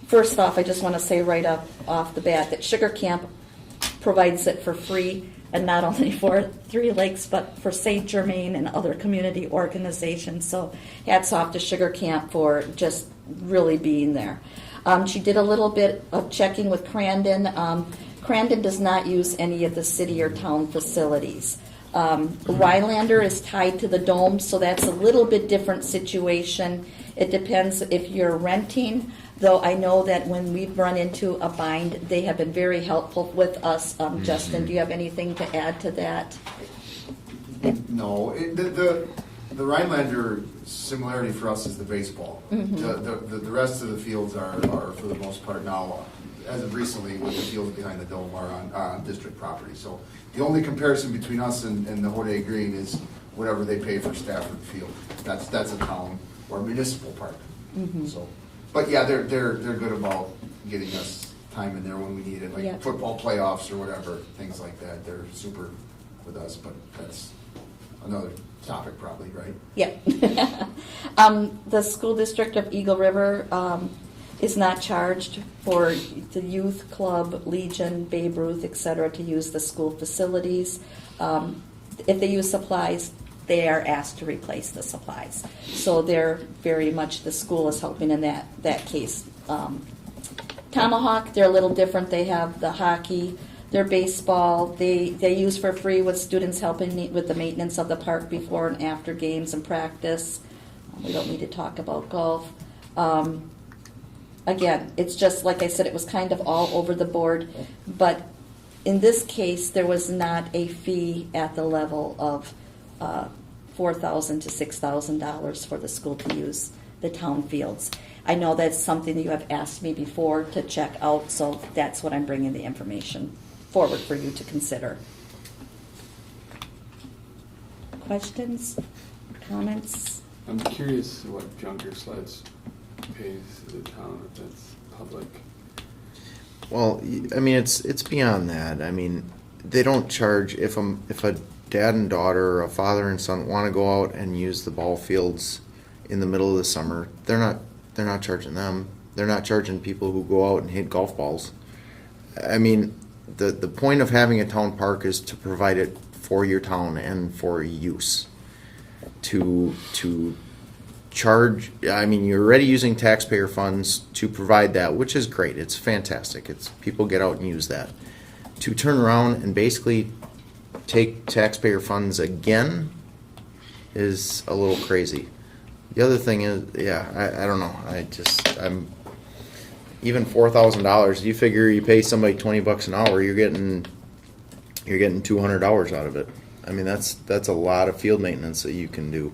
First off, I just want to say right up off the bat that Sugar Camp provides it for free, and not only for Three Lakes, but for St. Germain and other community organizations. So hats off to Sugar Camp for just really being there. She did a little bit of checking with Crandon. Crandon does not use any of the city or town facilities. Rhinelander is tied to the dome, so that's a little bit different situation. It depends if you're renting, though I know that when we've run into a bind, they have been very helpful with us. Justin, do you have anything to add to that? No, the Rhinelander similarity for us is the baseball. The rest of the fields are for the most part now, as of recently, with the fields behind the dome are on district property. So the only comparison between us and the Houdet Green is whatever they pay for Stafford Field. That's a town or municipal park. So, but yeah, they're good about getting us time in there when we need it, like Yeah. football playoffs or whatever, things like that. They're super with us, but that's another topic probably, right? Yeah. The school district of Eagle River is not charged for the youth club, Legion, Babe Ruth, et cetera, to use the school facilities. If they use supplies, they are asked to replace the supplies. So they're very much, the school is helping in that case. Tomahawk, they're a little different. They have the hockey, their baseball, they use for free with students helping with the maintenance of the park before and after games and practice. We don't need to talk about golf. Again, it's just, like I said, it was kind of all over the board, but in this case, there was not a fee at the level of $4,000 to $6,000 for the school to use the town fields. I know that's something that you have asked me before to check out, so that's what I'm bringing the information forward for you to consider. Questions, comments? I'm curious what Junker Sleds pays the town, if that's public. Well, I mean, it's beyond that. I mean, they don't charge if a dad and daughter or a father and son want to go out and use the ball fields in the middle of the summer. They're not charging them. They're not charging people who go out and hit golf balls. I mean, the point of having a town park is to provide it for your town and for use. To charge, I mean, you're already using taxpayer funds to provide that, which is great. It's fantastic. It's people get out and use that. To turn around and basically take taxpayer funds again is a little crazy. The other thing is, I don't know. I'm even $4,000. You figure you pay somebody $20 an hour, you're getting 200 hours out of it. I mean, that's a lot of field maintenance that you can do.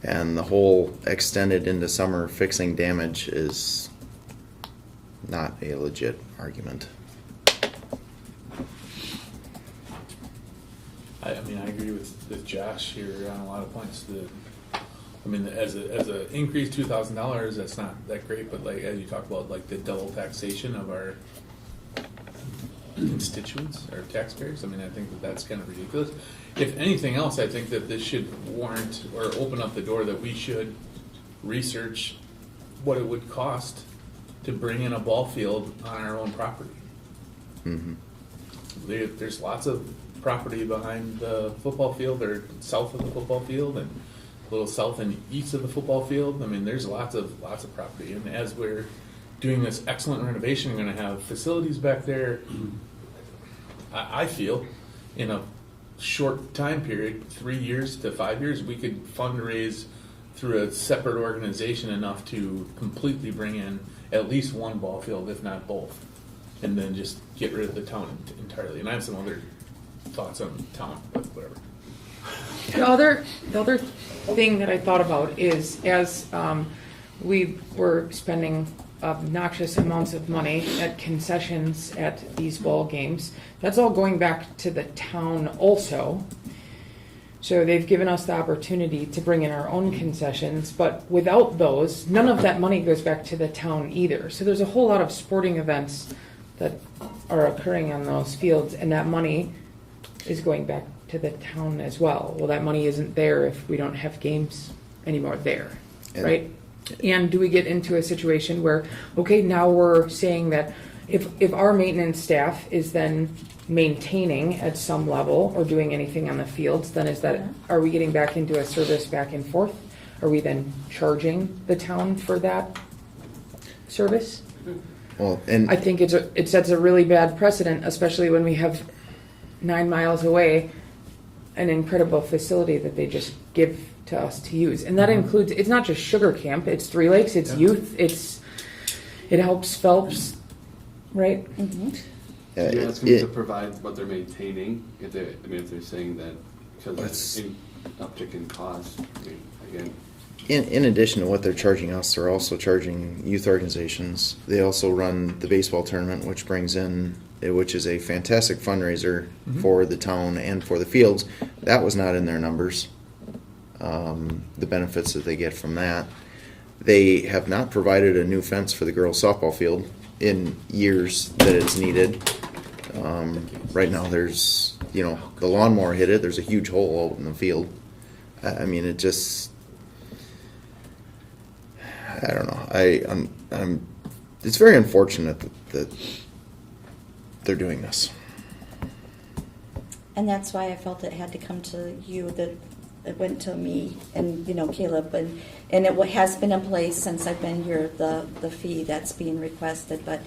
And the whole extended into summer fixing damage is not a legit argument. I mean, I agree with Josh here on a lot of points. I mean, as a increase $2,000, that's not that great. But like as you talk about, like the double taxation of our constituents or taxpayers, I mean, I think that's kind of ridiculous. If anything else, I think that this should warrant or open up the door that we should research what it would cost to bring in a ball field on our own property. Mm-hmm. There's lots of property behind the football field or south of the football field and a little south and east of the football field. I mean, there's lots of property. And as we're doing this excellent renovation, we're going to have facilities back there. I feel in a short time period, 3 years to 5 years, we could fundraise through a separate organization enough to completely bring in at least one ball field, if not both, and then just get rid of the town entirely. And I have some other thoughts on the town, but whatever. The other thing that I thought about is as we were spending obnoxious amounts of money at concessions at these ball games, that's all going back to the town also. So they've given us the opportunity to bring in our own concessions, but without those, none of that money goes back to the town either. So there's a whole lot of sporting events that are occurring on those fields, and that money is going back to the town as well. Well, that money isn't there if we don't have games anymore there, right? And do we get into a situation where, okay, now we're saying that if our maintenance staff is then maintaining at some level or doing anything on the fields, then are we getting back into a service back and forth? Are we then charging the town for that service? Well, and I think it sets a really bad precedent, especially when we have 9 miles away an incredible facility that they just give to us to use. And that includes, it's not just Sugar Camp, it's Three Lakes, it's youth, it helps Phelps, right? Mm-hmm. You're asking to provide what they're maintaining, if they're saying that because it's an uptick in cost, I mean, again. In addition to what they're charging us, they're also charging youth organizations. They also run the baseball tournament, which is a fantastic fundraiser for the town and for the fields. That was not in their numbers. The benefits that they get from that. They have not provided a new fence for the girls' softball field in years that it's needed. Right now there's, the lawnmower hit it. There's a huge hole out in the field. I mean, it just, I don't know. I'm it's very unfortunate that they're doing this. And that's why I felt it had to come to you, that it went to me and, Caleb, and it has been in place since I've been here, the fee that's being requested, but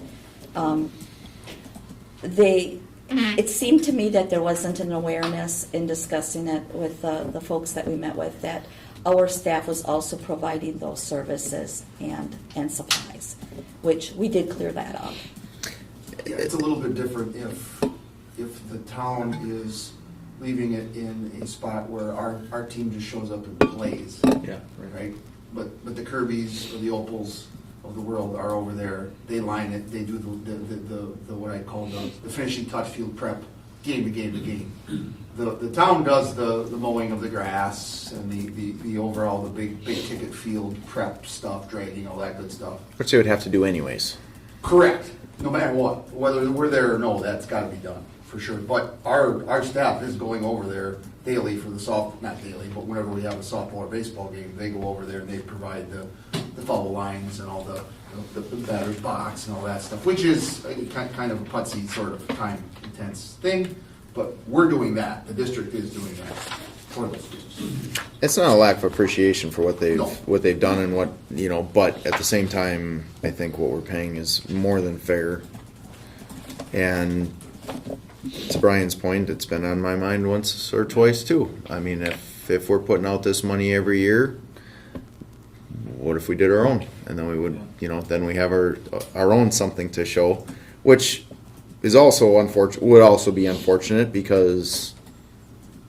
it seemed to me that there wasn't an awareness in discussing it with the folks that we met with, that our staff was also providing those services and supplies, which we did clear that up. Yeah, it's a little bit different if the town is leaving it in a spot where our team just shows up and plays, Yeah, right? But the Kirby's or the Opals of the world are over there. They line it. They do the what I call the finishing touch field prep, game to game to game. The town does the mowing of the grass and the overall the big ticket field prep stuff, dragging, all that good stuff. Which they would have to do anyways. Correct. No matter what, whether we're there or no, that's got to be done for sure. But our staff is going over there daily for the not daily, but whenever we have a softball or baseball game, they go over there and they provide the foul lines and all the batter's box and all that stuff, which is kind of a putsy sort of time intense thing. But we're doing that. The district is doing that for those students. It's not a lack of appreciation for what No. they've done and what, but at the same time, I think what we're paying is more than fair. And to Brian's point, it's been on my mind once or twice too. I mean, if we're putting out this money every year, what if we did our own? And then we would, then we have our own something to show, which is also would also be unfortunate because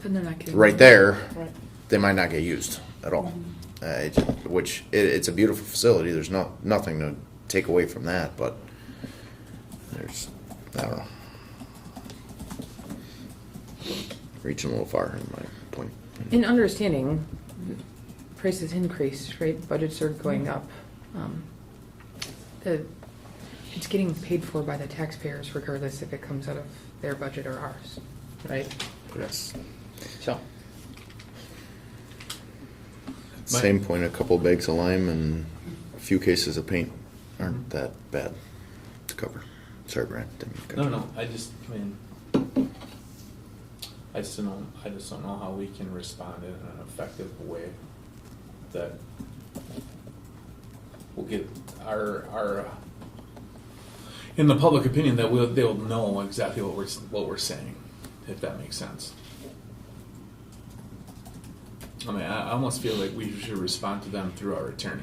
Then they're not getting. right there, Right. they might not get used at all. It's a beautiful facility. There's nothing to take away from that, but I don't know. Reaching a little far in my point. In understanding, prices increase, right? Budgets are going up. It's getting paid for by the taxpayers regardless if it comes out of their budget or ours, right? Yes. So, Same point, a couple bags of lime and a few cases of paint aren't that bad to cover. Sorry, Brian. didn't mean to cut you. No, I just don't know how we can respond in an effective way that will get our in the public opinion that they'll know exactly what we're saying, if that makes sense. I mean, I almost feel like we should respond to them through our attorney.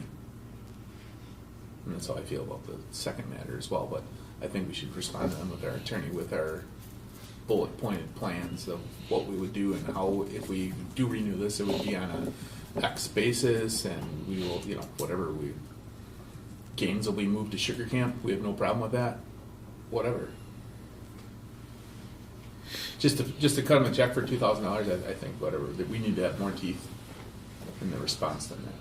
And that's how I feel about the second matter as well, but I think we should respond to them with our attorney, with our bullet pointed plans of what we would do and how, if we do renew this, it would be on a X basis, and we will, whatever games will be moved to Sugar Camp. We have no problem with that. Whatever. Just to cut them a check for $2,000, I think whatever, that we need to have more teeth in the response than that.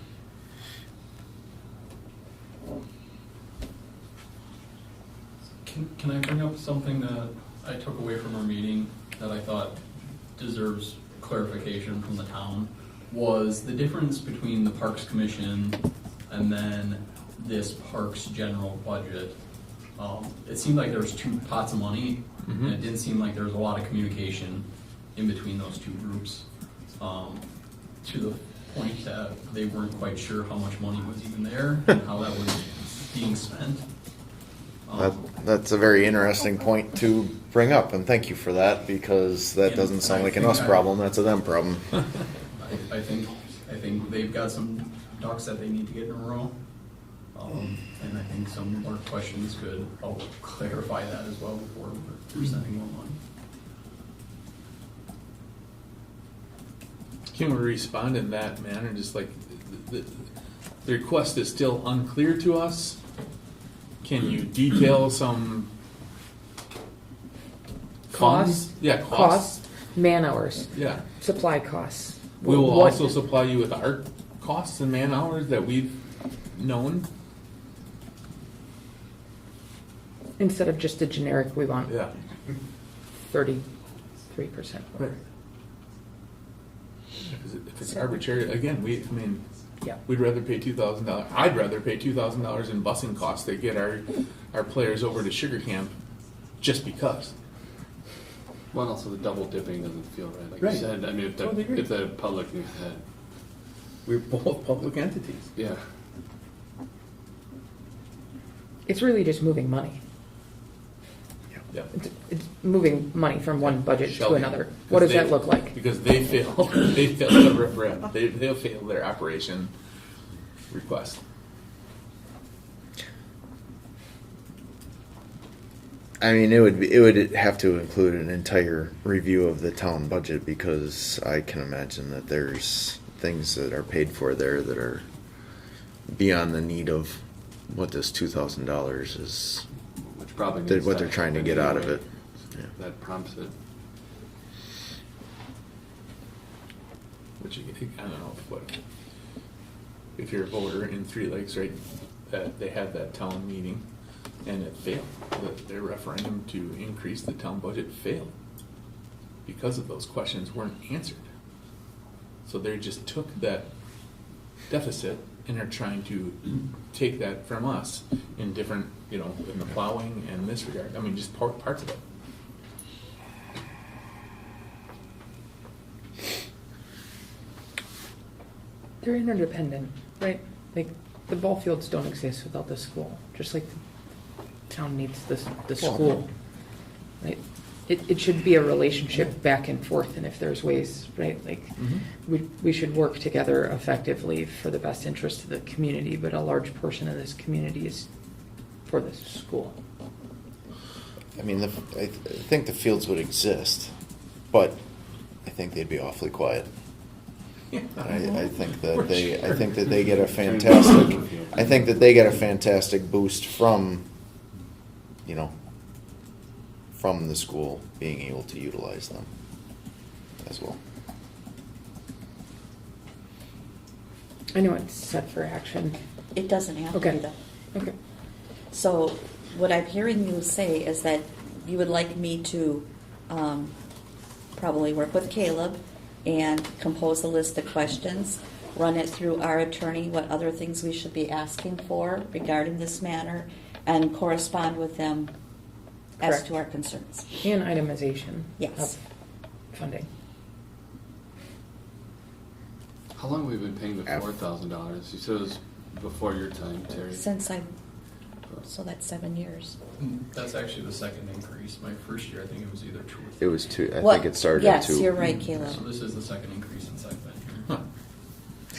Can I bring up something that I took away from our meeting that I thought deserves clarification from the town? Was the difference between the Parks Commission and then this Parks general budget. It seemed like there was two pots of money, and it didn't seem like there was a lot of communication in between those two groups, to the point that they weren't quite sure how much money was even there and how that was being spent. That's a very interesting point to bring up, and thank you for that, because that doesn't sound like an us problem, that's a them problem. I think they've got some ducks that they need to get in a row. And I think some of our questions could help clarify that as well before we're sending more money. Can we respond in that manner, just like the request is still unclear to us? Can you detail some funds? Cost. Yeah, costs. Cost, man hours, Yeah. supply costs. We will What- also supply you with our costs and man hours that we've known. Instead of just a generic, we want Yeah. 33%. Right. If it's arbitrary, again, Yeah. we'd rather pay $2,000. I'd rather pay $2,000 in busing costs to get our players over to Sugar Camp, just because. Well, and also the double dipping doesn't feel right, like Right. you said. I mean, Totally agree. if the public had, We're both public entities. yeah. It's really just moving money. Yeah. It's moving money from one budget to Shelby, another. What does that look like? Because they failed the referendum. They'll fail their operation request. I mean, it would have to include an entire review of the town budget, because I can imagine that there's things that are paid for there that are beyond the need of what this $2,000 is, Which probably that needs what to they're trying to happen get out of anyway. it. Yeah. That prompts it. Which, I don't know, what, if you're a voter in Three Lakes, right, they had that town meeting and it failed. Their referendum to increase the town budget failed because of those questions weren't answered. So they just took that deficit and are trying to take that from us in different, in the plowing and this regard. I mean, just parts of it. They're interdependent, right? Like, the ball fields don't exist without the school, just like the town needs the Well, school. Right? It should be a relationship back and forth, and if there's ways, right, like, we should work together effectively for the best interest of the community, but a large portion of this community is for the school. I mean, I think the fields would exist, but I think they'd be awfully quiet. I think that they get a fantastic. I think that they get a fantastic boost from, from the school being able to utilize them as well. I know it's set for action. It doesn't have to Okay. be though. Okay. So what I'm hearing you say is that you would like me to probably work with Caleb and compose a list of questions, run it through our attorney, what other things we should be asking for regarding this matter, and correspond with them as Correct. to our concerns. And itemization Yes. of funding. How long have we been paying the F. $4,000? You said it was before your time, Terry. So that's 7 years. That's actually the second increase. My first year, I think it was either 2 or 3. It was two. I What- think it started Yes, at 2. you're right, Caleb. So this is the second increase since I've been here. Huh.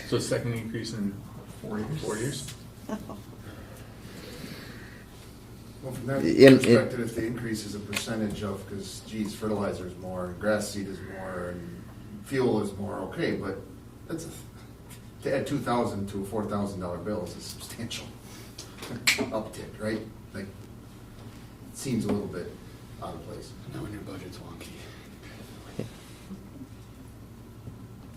So second increase in 4 years? Well, from that In- perspective, if the increase is a percentage of, because geez, fertilizer is more, grass seed is more, and fuel is more, okay, but to add 2,000 to a $4,000 bill is a substantial uptick, right? Like, it seems a little bit out of place. Now when your budget's wonky.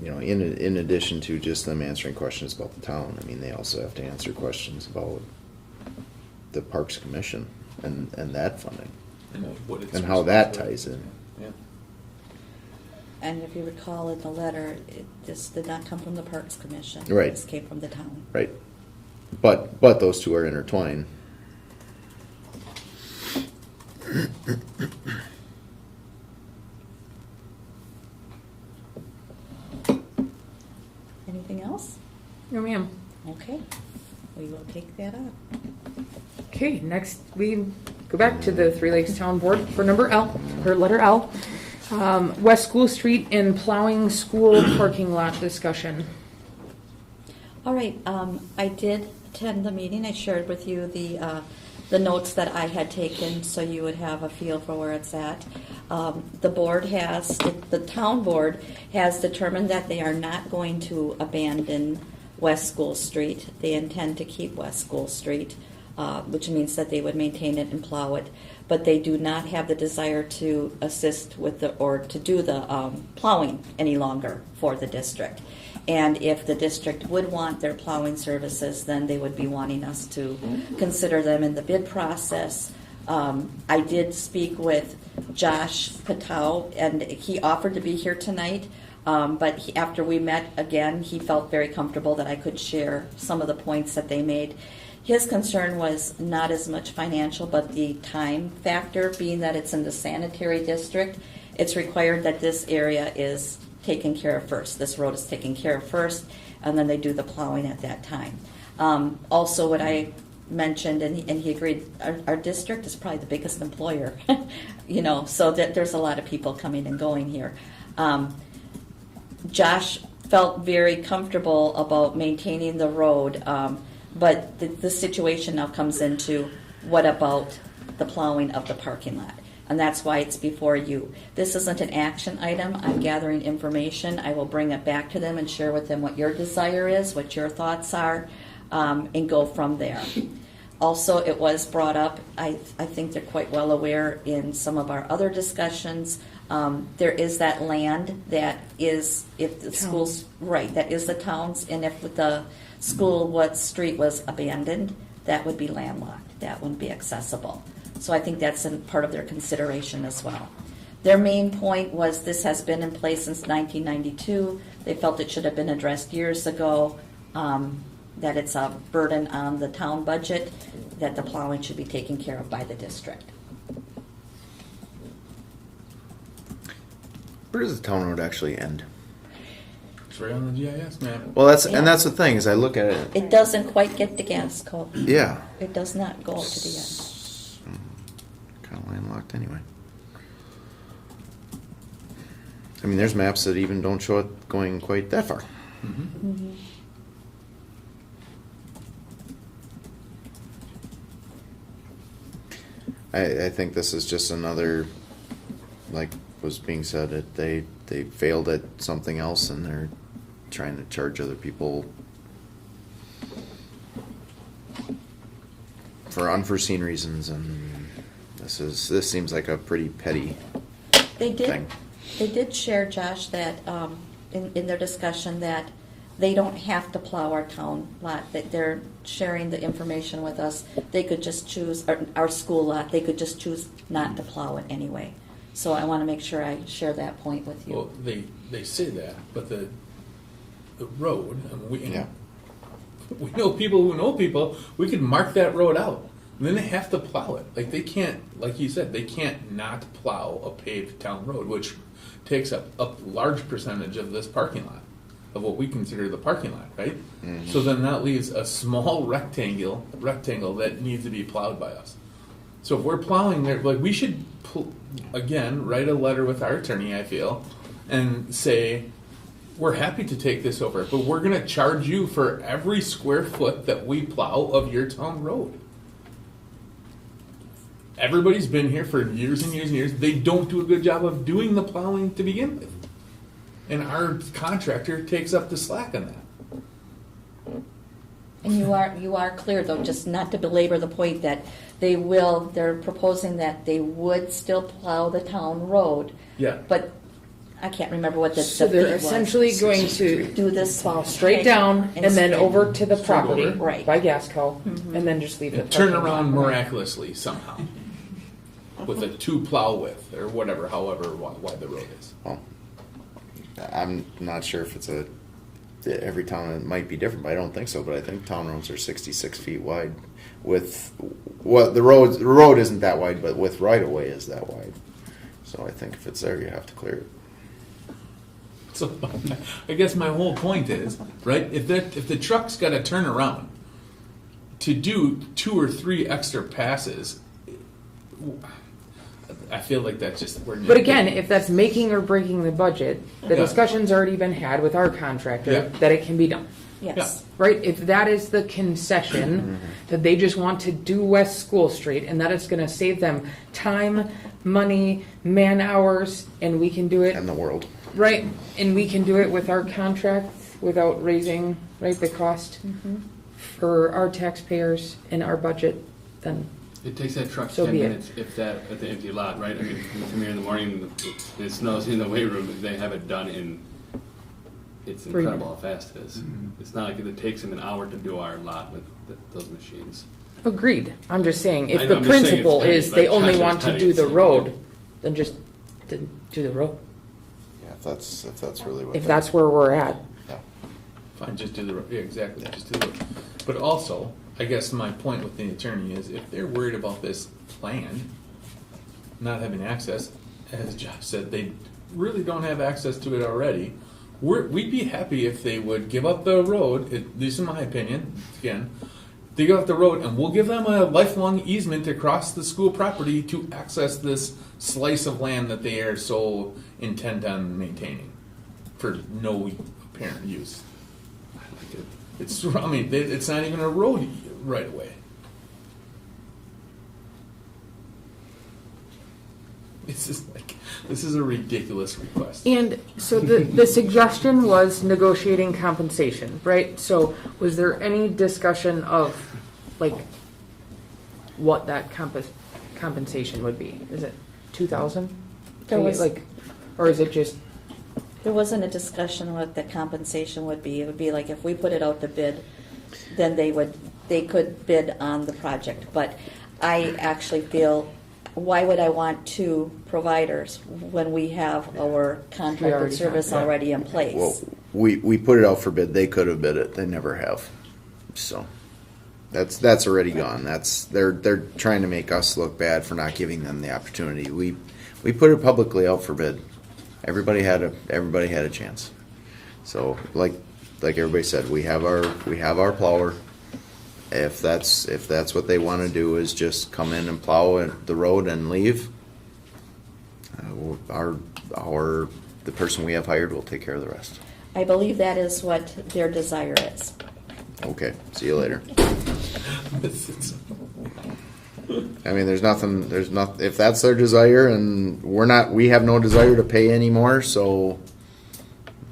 In addition to just them answering questions about the town, I mean, they also have to answer questions about the Parks Commission and that funding, And what it's and how that responsible. ties in. Yeah. And if you recall in the letter, this did not come from the Parks Commission. Right. This came from the town. Right. But those two are intertwined. Anything else? No, ma'am. Okay, we will take that up. Okay, next we go back to the Three Lakes Town Board for number L, or letter L. West School Street and plowing school parking lot discussion. All right, I did attend the meeting. I shared with you the notes that I had taken, so you would have a feel for where it's at. The town board has determined that they are not going to abandon West School Street. They intend to keep West School Street, which means that they would maintain it and plow it. But they do not have the desire to assist with or to do the plowing any longer for the district. And if the district would want their plowing services, then they would be wanting us to consider them in the bid process. I did speak with Josh Patow, and he offered to be here tonight. But after we met again, he felt very comfortable that I could share some of the points that they made. His concern was not as much financial, but the time factor, being that it's in the sanitary district. It's required that this area is taken care of first. This road is taken care of first, and then they do the plowing at that time. Also, what I mentioned, and he agreed, our district is probably the biggest employer, so that there's a lot of people coming and going here. Josh felt very comfortable about maintaining the road, but the situation now comes into what about the plowing of the parking lot. And that's why it's before you. This isn't an action item. I'm gathering information. I will bring it back to them and share with them what your desire is, what your thoughts are, and go from there. Also, it was brought up, I think they're quite well aware in some of our other discussions, there is that land that is, if the schools, right, that is the town's, and if the school, what street was abandoned, that would be landlocked. That wouldn't be accessible. So I think that's part of their consideration as well. Their main point was this has been in place since 1992. They felt it should have been addressed years ago, that it's a burden on the town budget, that the plowing should be taken care of by the district. Where does the town road actually end? It's right on the GIS map. Well, that's Yeah. and that's the thing is I look at it. It doesn't quite get to Gasco. Yeah. It does not go to the end. Kind of landlocked anyway. I mean, there's maps that even don't show it going quite that far. Mm-hmm. I think this is just another, like was being said, that they failed at something else and they're trying to charge other people for unforeseen reasons, and this seems like a pretty petty They did. thing. They did share, Josh, that in their discussion that they don't have to plow our town lot. That they're sharing the information with us. They could just choose our school lot. They could just choose not to plow it anyway. So I want to make sure I share that point with you. Well, they say that, but the road, I mean, Yeah. we know people who know people, we could mark that road out. And then they have to plow it. Like they can't, like you said, they can't not plow a paved town road, which takes up a large percentage of this parking lot, of what we consider the parking lot, right? Mhm. So then that leaves a small rectangle that needs to be plowed by us. So if we're plowing there, like we should, again, write a letter with our attorney, I feel, and say, we're happy to take this over, but we're gonna charge you for every square foot that we plow of your town road. Everybody's been here for years and years and years. They don't do a good job of doing the plowing to begin with. And our contractor takes up the slack on that. And you are clear, though, just not to belabor the point that they're proposing that they would still plow the town road. Yeah. But I can't remember what the So fee they're was. essentially going to Do this. plow straight down and then straight. over to the property over. Right. by Gasco, and then just leave the And turn parking lot. around miraculously somehow. With a 2 plow width or whatever, however wide the road is. Well, I'm not sure if it's every town it might be different, but I don't think so. But I think town roads are 66 feet wide. With the road isn't that wide, but with right of way is that wide. So I think if it's there, you have to clear it. So I guess my whole point is, right, if the truck's got to turn around to do 2 or 3 extra passes, I feel like that's just we're But again, if that's making or breaking the budget, the Yeah. discussion's already been had with our contractor Yeah. that it can be done. Yes. Right? If that is the concession, that they just want to do West School Street and that it's gonna save them time, money, man hours, and we can do it, And the world. right? And we can do it with our contract without raising, right, the cost for our taxpayers in our budget, then It takes that truck So 10 be it. minutes, if that, at the empty lot, right? I mean, you come here in the morning, it snows in the weight room, they have it done in, it's 3 incredible how fast it is. It's not like it takes them an hour to do our lot with those machines. agreed. I'm just saying, I if know, the I'm just saying principle it's petty, is they like, only Josh, want it's to petty, do the it's- road, then just do the road. Yeah, if that's really what. If that's where we're at. Yeah. Fine, just do the road. Yeah, exactly. Just do the road. But also, I guess my point with the attorney is if they're worried about this plan not having access, as Josh said, they really don't have access to it already. We'd be happy if they would give up the road, at least in my opinion, again, they give up the road and we'll give them a lifelong easement across the school property to access this slice of land that they are so intent on maintaining for no apparent use. It's not even a road right away. This is a ridiculous request. And so the suggestion was negotiating compensation, right? So was there any discussion of, like, what that compensation would be? Is it 2,000? There was- Like, or is it just, There wasn't a discussion what the compensation would be. It would be like if we put it out to bid, then they could bid on the project. But I actually feel, why would I want two providers when we have our already contracted have, service yeah. already in place? Well, we put it out for bid. They could have bid it. They never have. So that's already gone. They're trying to make us look bad for not giving them the opportunity. We put it publicly out for bid. Everybody had a chance. So like everybody said, we have our plower. If that's what they want to do, is just come in and plow the road and leave, the person we have hired will take care of the rest. I believe that is what their desire is. Okay, see you later. I mean, if that's their desire, and we have no desire to pay anymore, so,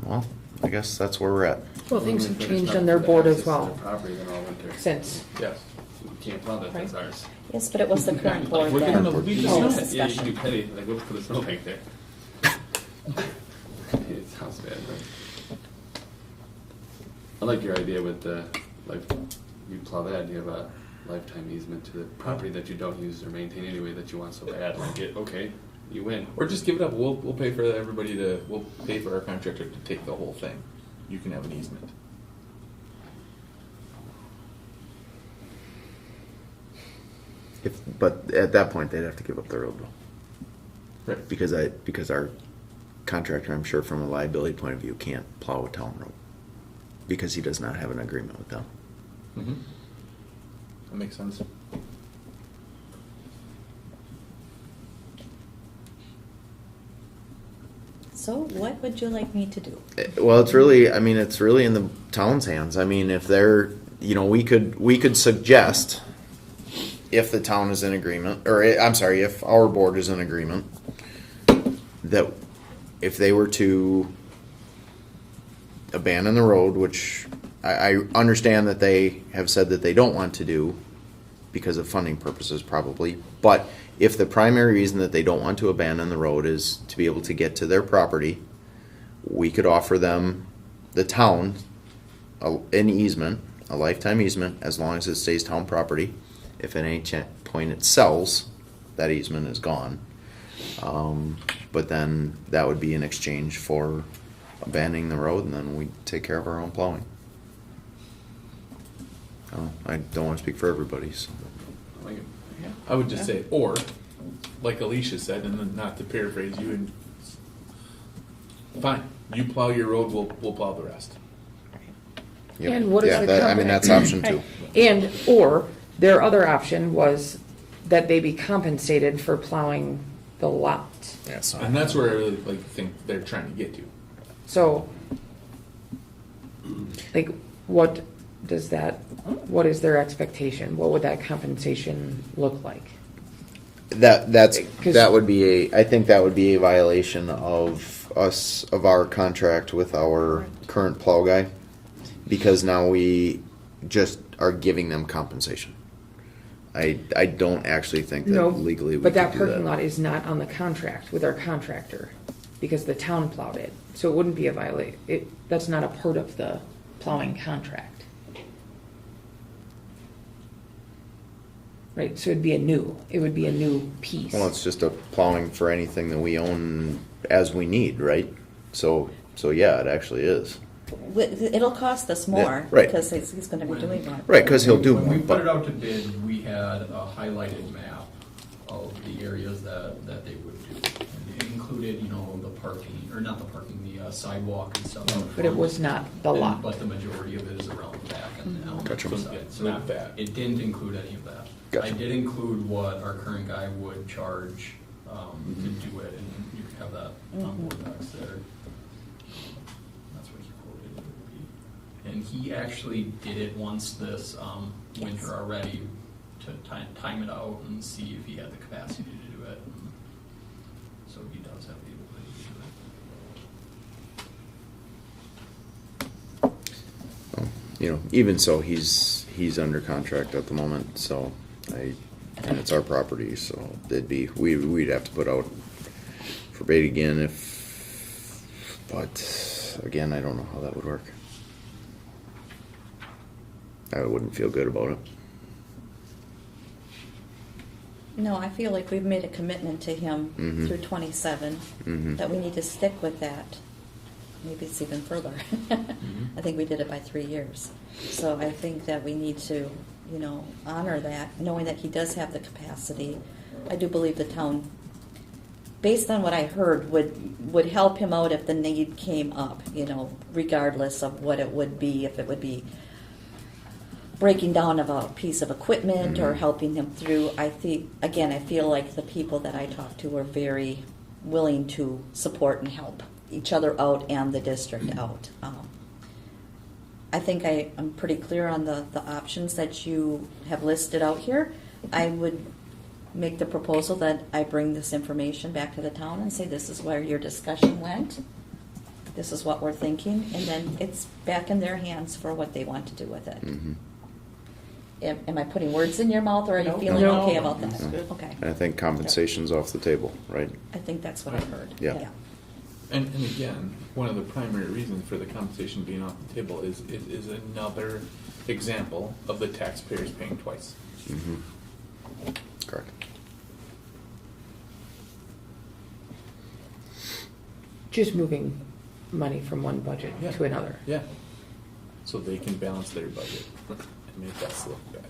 well, I guess that's where we're at. well, things have But it's changed not on their for board access as to well their property then all winter. since. Yes. We can't plow that, that's ours. Yes, but it was the current board We're gonna that leave had the this snow, yeah, you can do discussion. petty, like, we'll put a snowbank there. It sounds bad, but. I like your idea with the, like, you plow that, you have a lifetime easement to the property that you don't use or maintain anyway that you want so bad, like, okay, you win. Or just give it up. We'll pay for we'll pay for our contractor to take the whole thing. You can have an easement. But at that point, they'd have to give up the road though. Right. Because our contractor, I'm sure from a liability point of view, can't plow a town road. Because he does not have an agreement with them. Mm-hmm. That makes sense. So what would you like me to do? Well, it's really in the town's hands. I mean, if they're, we could suggest, if the town is in agreement, or I'm sorry, if our board is in agreement, that if they were to abandon the road, which I understand that they have said that they don't want to do because of funding purposes probably, but if the primary reason that they don't want to abandon the road is to be able to get to their property, we could offer them, the town, an easement, a lifetime easement, as long as it stays town property. If at any point it sells, that easement is gone. But then that would be in exchange for abandoning the road, and then we take care of our own plowing. I don't want to speak for everybody, so. I like it. I would just say, or, like Alicia said, and then not to paraphrase you, and fine, you plow your road, we'll plow the rest. Yep. And what is Yeah, the that- I mean, that's option two. And, or their other option was that they be compensated for plowing the lot. Yeah, so. And that's where I really think they're trying to get to. So, like, what is their expectation? What would that compensation look like? That would be I think that would be a violation of our contract with our current plow guy, because now we just are giving them compensation. I don't actually think that No, legally we but could that do parking lot is not on the contract with our contractor, because the town plowed it. So it wouldn't be a that's not a part of the plowing contract. Right, so it would be a new piece. Well, it's just a plowing for anything that we own as we need, right? So yeah, it actually is. It'll cost us more, Yeah, right. because he's gonna be doing that. Right, because he'll do When more. we put But it out to bid, we had a highlighted map of the areas that they would do. And it included, the parking, or not the parking, the sidewalk and stuff. out But it front. was not the And- lot. But the majority of it is around the back and the Gotcha. elementary side. So Not that. it didn't include any of that. Gotcha. I did include what our current guy would charge to do it, and you can have that on board docs there. That's what he quoted it would be. And he actually did it once this winter already to time it out and see if he had the capacity to do it. So he does have the ability to do that. You know, even so, he's under contract at the moment, so and it's our property, so we'd have to put out for bait again but again, I don't know how that would work. I wouldn't feel good about it. No, I feel like we've made a commitment to him Mhm. through 27, Mhm. that we need to stick with that. Maybe it's even further. I think we did it by 3 years. So I think that we need to, honor that, knowing that he does have the capacity. I do believe the town, based on what I heard, would help him out if the need came up, regardless of what it would be, if it would be breaking down of a piece of equipment or helping him through. I feel like the people that I talked to were very willing to support and help each other out and the district out. I think I'm pretty clear on the options that you have listed out here. I would make the proposal that I bring this information back to the town and say, this is where your discussion went. This is what we're thinking, and then it's back in their hands for what they want to do with it. Mhm. Am I putting words in your mouth, or are you No, feeling no, okay about that's that? good. Okay. I think compensation's off the table, right? I think that's what I heard. Yeah. And again, one of the primary reasons for the compensation being off the table is another example of the taxpayers paying twice. Mhm. Correct. Just moving money from one budget Yeah. to another. Yeah. So they can balance their budget and make us look bad.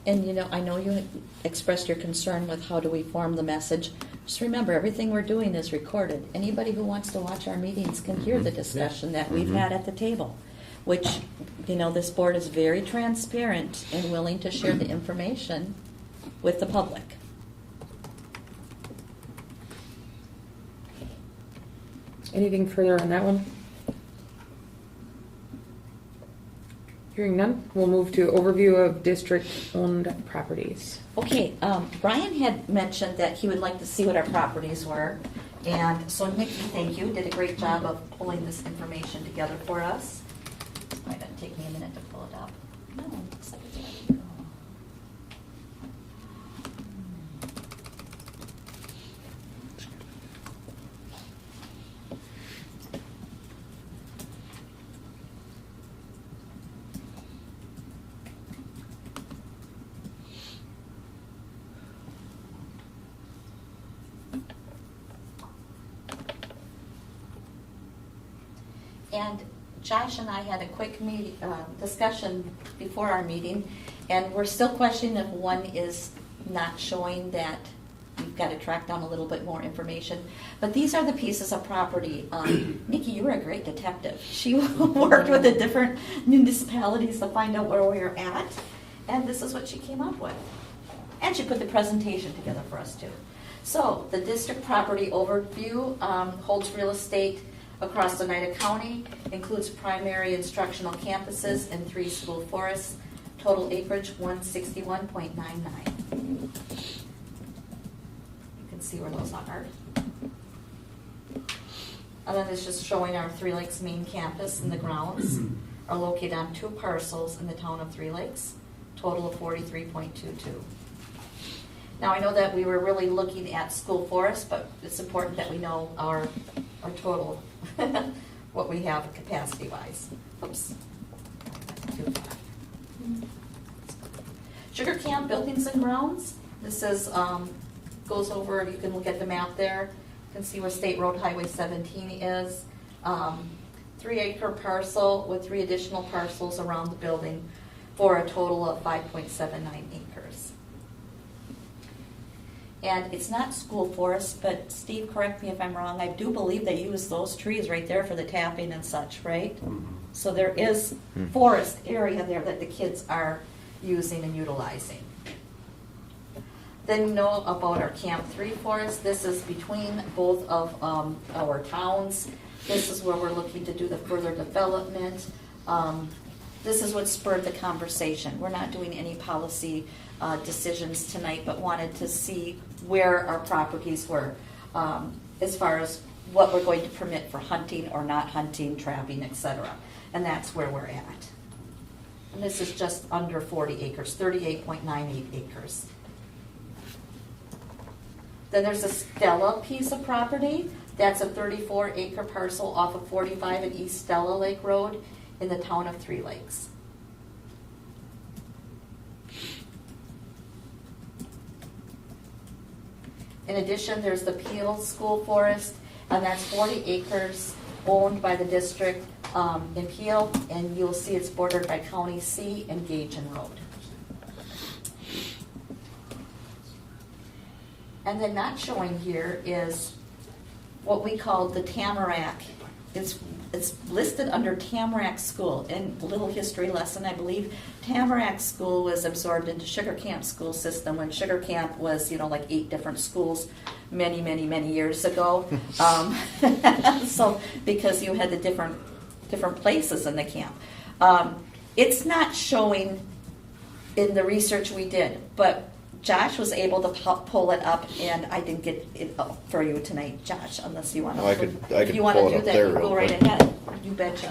And I know you had expressed your concern with how do we form the message. Just remember, everything we're doing is recorded. Anybody who wants to watch our meetings can hear the discussion that we've had at the table, which, this board is very transparent and willing to share the information with the public. Anything further on that one? Hearing none, we'll move to overview of district-owned properties. Okay, Brian had mentioned that he would like to see what our properties were. And so Nikki, thank you, did a great job of pulling this information together for us. It's might have taken me a minute to pull it up. No, it looks like it's ready to go. And Josh and I had a quick discussion before our meeting, and we're still questioning if one is not showing that you've got to track down a little bit more information. But these are the pieces of property. Nikki, you were a great detective. She worked with the different municipalities to find out where we were at, and this is what she came up with. And she put the presentation together for us too. So the district property overview holds real estate across Oneida County, includes primary instructional campuses and 3 school forests, total acreage 161.99. You can see where those are. And then it's just showing our Three Lakes main campus and the grounds are located on 2 parcels in the town of Three Lakes, total of 43.22. Now I know that we were really looking at school forests, but it's important that we know our total, what we have capacity-wise. Oops. Sugar Camp Buildings and Grounds. This is, goes over, you can look at the map there. You can see where State Road Highway 17 is. 3-acre parcel with 3 additional parcels around the building for a total of 5.79 acres. And it's not school forest, but Steve, correct me if I'm wrong, I do believe they use those trees right there for the tapping and such, right? So there is forest area there that the kids are using and utilizing. Then you know about our Camp 3 forest. This is between both of our towns. This is where we're looking to do the further development. this is what spurred the conversation. We're not doing any policy decisions tonight, but wanted to see where our properties were as far as what we're going to permit for hunting or not hunting, trapping, etc. And that's where we're at. And this is just under 40 acres, 38.98 acres. Then there's a Stella piece of property. That's a 34-acre parcel off of 45 and East Stella Lake Road in the town of Three Lakes. In addition, there's the Peel School Forest, and that's 40 acres owned by the district in Peel, and you'll see it's bordered by County C and Gagen Road. And then not showing here is what we call the Tamarack. It's listed under Tamarack School. In a little history lesson, I believe, Tamarack School was absorbed into Sugar Camp school system when Sugar Camp was, like 8 different schools many, many, many years ago. So because you had the different places in the camp. It's not showing in the research we did, but Josh was able to pull it up, and I didn't get it up for you tonight, Josh, unless you want to. I could If you want pull to it do up that, there you real go right quick. ahead. You betcha.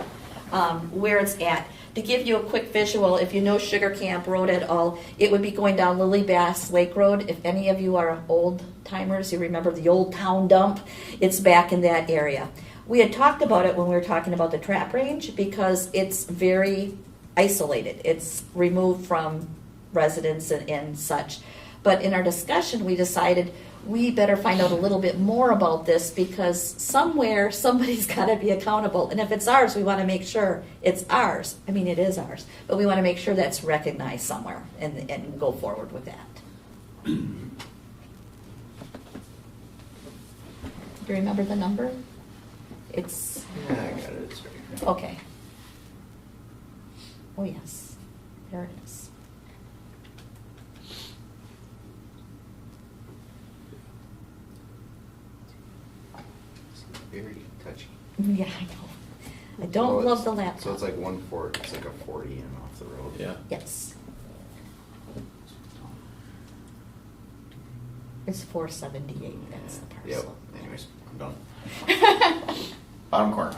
Where it's at. To give you a quick visual, if you know Sugar Camp Road at all, it would be going down Lily Bass Lake Road. If any of you are old timers, you remember the old town dump, it's back in that area. We had talked about it when we were talking about the trap range because it's very isolated. It's removed from residents and such. But in our discussion, we decided we better find out a little bit more about this because somewhere somebody's got to be accountable. And if it's ours, we want to make sure it's ours. I mean, it is ours, but we want to make sure that's recognized somewhere and go forward with that. Do you remember the number? It's, Yeah, I got it. It's right here. okay. Oh, yes, there it is. Very touchy. Yeah, I know. I don't love the laptop. So it's like 1/4. It's like a 40 in off the road. Yeah. Yes. It's 478, that's the Yep. parcel. Anyways, I'm done. Bottom corner.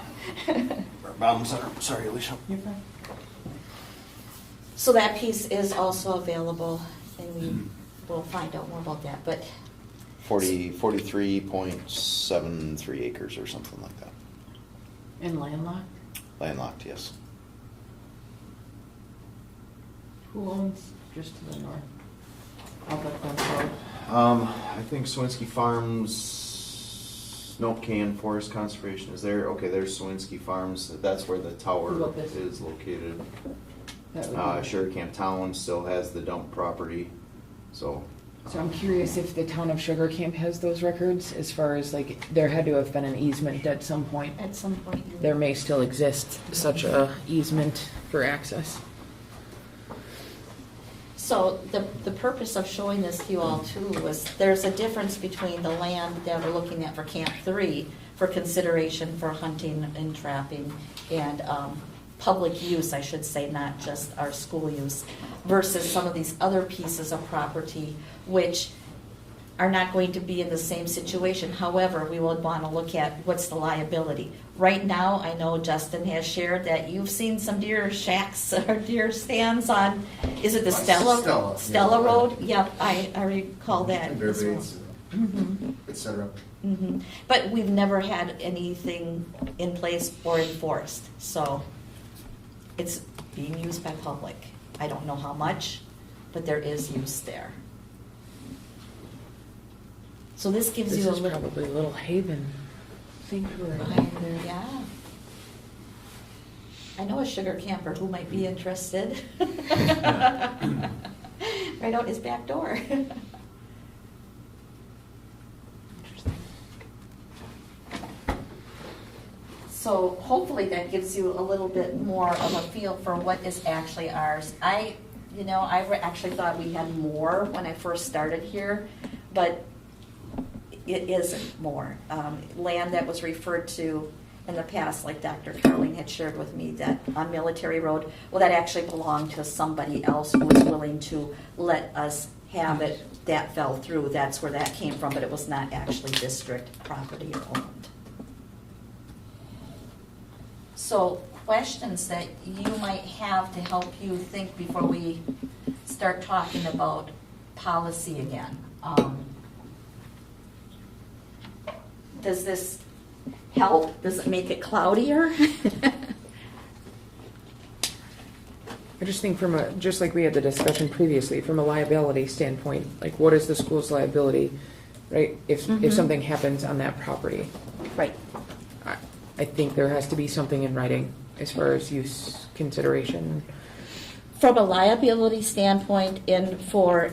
Bottom center. Sorry, Alicia. You're fine. So that piece is also available, and we will find out more about that, but 43.73 acres or something like that. In landlocked? Landlocked, yes. Who owns just to the north? Albert Glen Road. I think Swinsky Farms, nope, Can Forest Conservation is there. Okay, there's Swinsky Farms. That's where the What tower about this? is located. That would be- Sugar Camp Town still has the dump property, so. So I'm curious if the town of Sugar Camp has those records, as far as like, there had to have been an easement at some point. at some point. There may still exist such a easement for access. So the purpose of showing this to you all too was there's a difference between the land that we're looking at for Camp 3 for consideration for hunting and trapping and public use, I should say, not just our school use, versus some of these other pieces of property which are not going to be in the same situation. However, we would want to look at what's the liability. Right now, I know Justin has shared that you've seen some deer shacks or deer stands on, is it the Stella? Stella, yeah. Road? Yep, I recall that. Bear as well. baits, Mhm. et cetera. Mhm. But we've never had anything in place or enforced, so it's being used by public. I don't know how much, but there is use there. So this gives This you a is little. probably Little Haven sanctuary. Yeah. I know a sugar camper who might be interested. Right out his back door. So hopefully that gives you a little bit more of a feel for what is actually ours. I actually thought we had more when I first started here, but it isn't more. Land that was referred to in the past, like Dr. Carling had shared with me, that on Military Road, well, that actually belonged to somebody else who was willing to let us have it. That fell through. That's where that came from, but it was not actually district property or owned. So questions that you might have to help you think before we start talking about policy again. Does this help? Does it make it cloudier? I just think just like we had the discussion previously, from a liability standpoint, like what is the school's liability, right? If something happens on that property, Right. I think there has to be something in writing as far as use consideration. From a liability standpoint and for,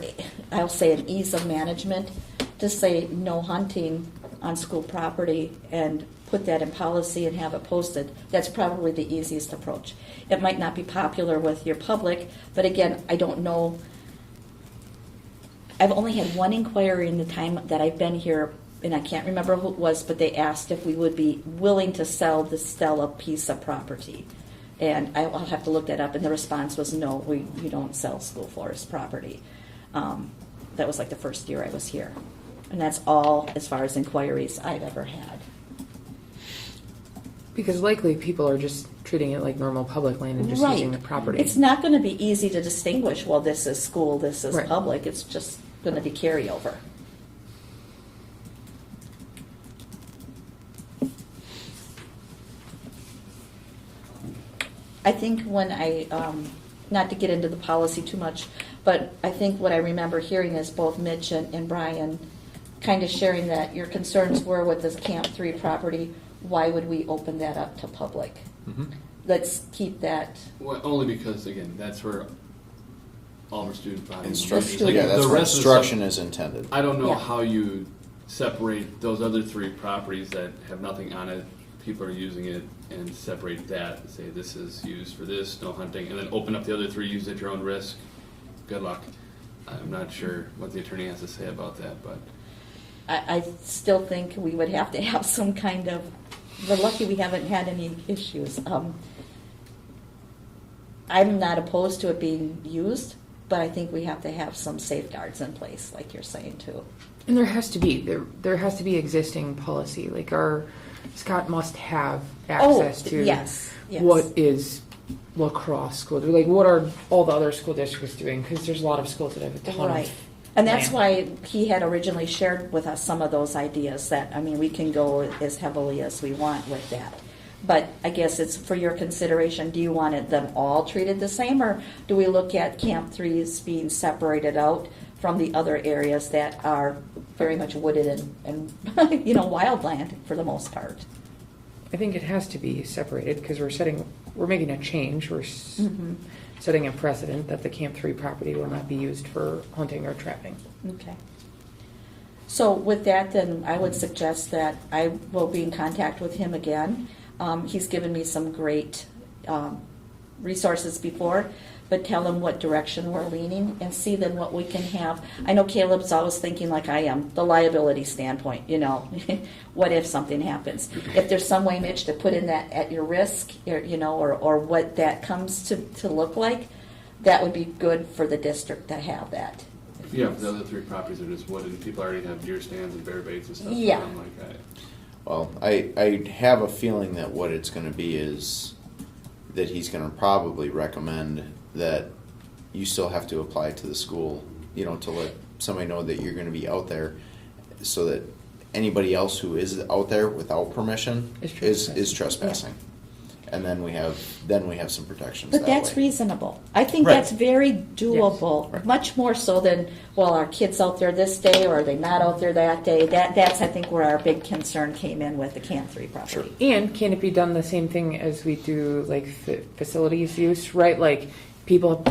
I'll say, an ease of management, to say no hunting on school property and put that in policy and have it posted, that's probably the easiest approach. It might not be popular with your public, but again, I don't know. I've only had one inquiry in the time that I've been here, and I can't remember who it was, but they asked if we would be willing to sell the Stella piece of property. And I'll have to look that up, and the response was no, we don't sell school forest property. That was like the first year I was here. And that's all as far as inquiries I've ever had. Because likely people are just treating it like normal public land and just using the property. It's not going to be easy to distinguish, well, this is school, this is Right. public. It's just going to be carryover. I think when not to get into the policy too much, but I think what I remember hearing is both Mitch and Brian kind of sharing that your concerns were with this Camp 3 property. Why would we open that up to public? Mhm. Let's keep that. Well, only because, again, that's where all of our student bodies. Instruction, Like, yeah, that's the where rest of the instruction stuff- is intended. I don't know Yeah. how you separate those other 3 properties that have nothing on it, people are using it, and separate that and say this is used for this, no hunting, and then open up the other 3, use at your own risk. Good luck. I'm not sure what the attorney has to say about that, but I still think we would have to have some kind of, we're lucky we haven't had any issues. I'm not opposed to it being used, but I think we have to have some safeguards in place, like you're saying too. And there has to be existing policy. Like Scott must have access to yes. what is lacrosse school. Like what are all the other school districts doing? Because there's a lot of schools that have a ton Right. of And that's land. why he had originally shared with us some of those ideas that, I mean, we can go as heavily as we want with that. But I guess it's for your consideration, do you want them all treated the same, or do we look at Camp 3 as being separated out from the other areas that are very much wooded and wildland for the most part? I think it has to be separated because we're making a change. We're setting a precedent that the Camp 3 property will not be used for hunting or trapping. Okay. So with that, then I would suggest that I will be in contact with him again. He's given me some great resources before, but tell him what direction we're leaning and see then what we can have. I know Caleb's always thinking like I am, the liability standpoint, what if something happens? If there's some way, Mitch, to put in that at your risk, or what that comes to look like, that would be good for the district to have that. yeah, the other 3 properties are just wooded, and people already have deer stands and bear baits and stuff. Yeah. I'm like, Well, I have a feeling that what it's gonna be is that he's gonna probably recommend that you still have to apply to the school, to let somebody know that you're gonna be out there, so that anybody else who is out there without permission is trespassing. And then we have some protections But that that's way. reasonable. I think Right. that's very doable, Right. much more so than, well, are kids out there this day or are they not out there that day? That's, I think, where our big concern came in with the Camp 3 property. And can it be done the same thing as we do like facilities use, right? Like people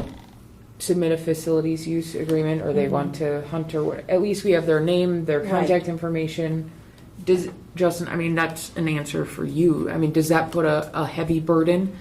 submit a facilities use agreement or they want to hunt or what, at least we have their name, their contact information. Justin, I mean, that's an answer for you. I mean, does that put a heavy burden?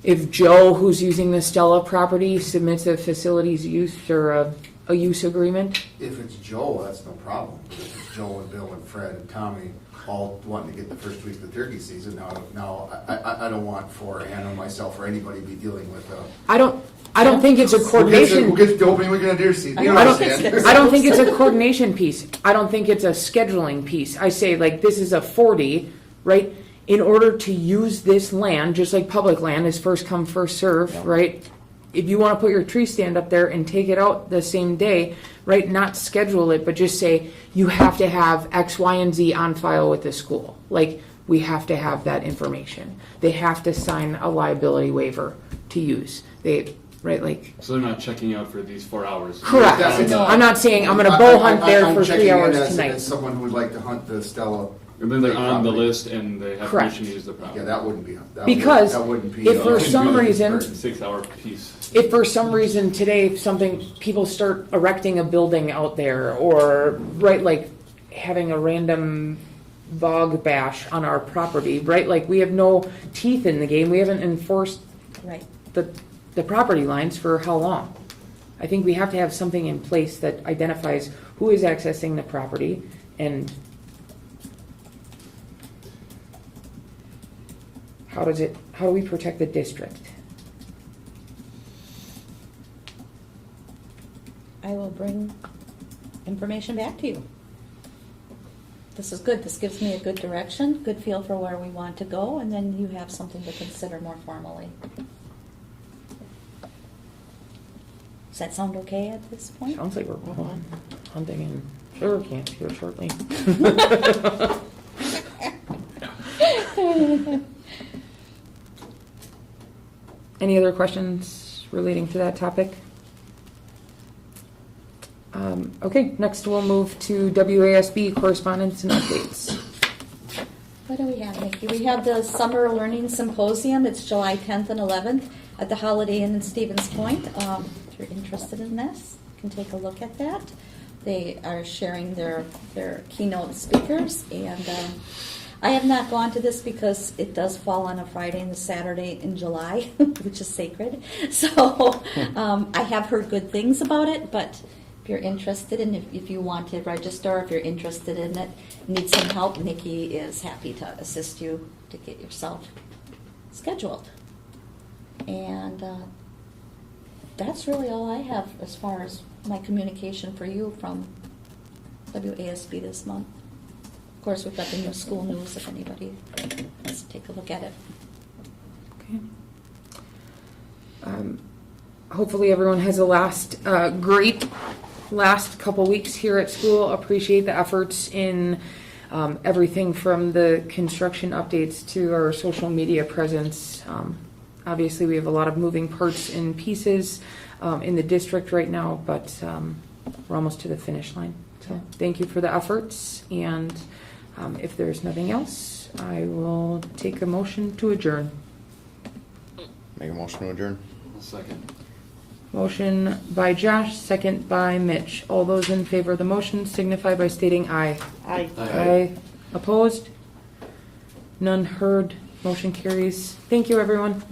If Joe, who's using the Stella property, submits a facilities use or a a use agreement. If it's Joe, that's no problem. But if it's Joe and Bill and Fred and Tommy all wanting to get the first week of the turkey season, now I don't want for Anna, myself, or anybody to be dealing with I don't think it's a coordination. We'll get to opening weekend of deer season. You I don't, understand? I don't think it's a coordination piece. I don't think it's a scheduling piece. I say like this is a 40, right? In order to use this land, just like public land is first come, first serve, right? If you want to put your tree stand up there and take it out the same day, right? Not schedule it, but just say you have to have X, Y, and Z on file with the school. Like we have to have that information. They have to sign a liability waiver to use. Right, like. So they're not checking out for these 4 hours. Correct. I'm not saying I'm gonna bow hunt there for 3 hours I'm checking in tonight. as someone who would like to hunt the Stella. And then they're on the property. list and they have Correct. permission to use the property. Yeah, that wouldn't be. Because that wouldn't be. if for some reason, 6-hour piece. if for some reason today people start erecting a building out there, or right, like having a random bog bash on our property, right? Like we have no teeth in the game. We haven't enforced Right. the property lines for how long? I think we have to have something in place that identifies who is accessing the property and how do we protect the district? I will bring information back to you. This is good. This gives me a good direction, good feel for where we want to go, and then you have something to consider more formally. Does that sound okay at this point? Sounds like we're hunting in sugar camps here shortly. Any other questions relating to that topic? Okay, next we'll move to WASB correspondence and updates. What do we have, Nikki? We have the Summer Learning Symposium. It's July 10th and 11th at the Holiday Inn in Stevens Point. If you're interested in this, you can take a look at that. They are sharing their keynote speakers, and I have not gone to this because it does fall on a Friday and a Saturday in July, which is sacred. So I have heard good things about it, but if you're interested and if you want to register, if you're interested in it, need some help, Nikki is happy to assist you to get yourself scheduled. And that's really all I have as far as my communication for you from WASB this month. Of course, we've got the new school news if anybody wants to take a look at it. Okay. Hopefully everyone has a great last couple weeks here at school. Appreciate the efforts in everything from the construction updates to our social media presence. Obviously, we have a lot of moving parts and pieces in the district right now, but we're almost to the finish line. So thank you for the efforts, and if there's nothing else, I will take a motion to adjourn. Make a motion to adjourn. I'll second. Motion by Josh, second by Mitch. All those in favor of the motion signify by stating aye. Aye. Aye. Opposed? None heard. Motion carries. Thank you, everyone.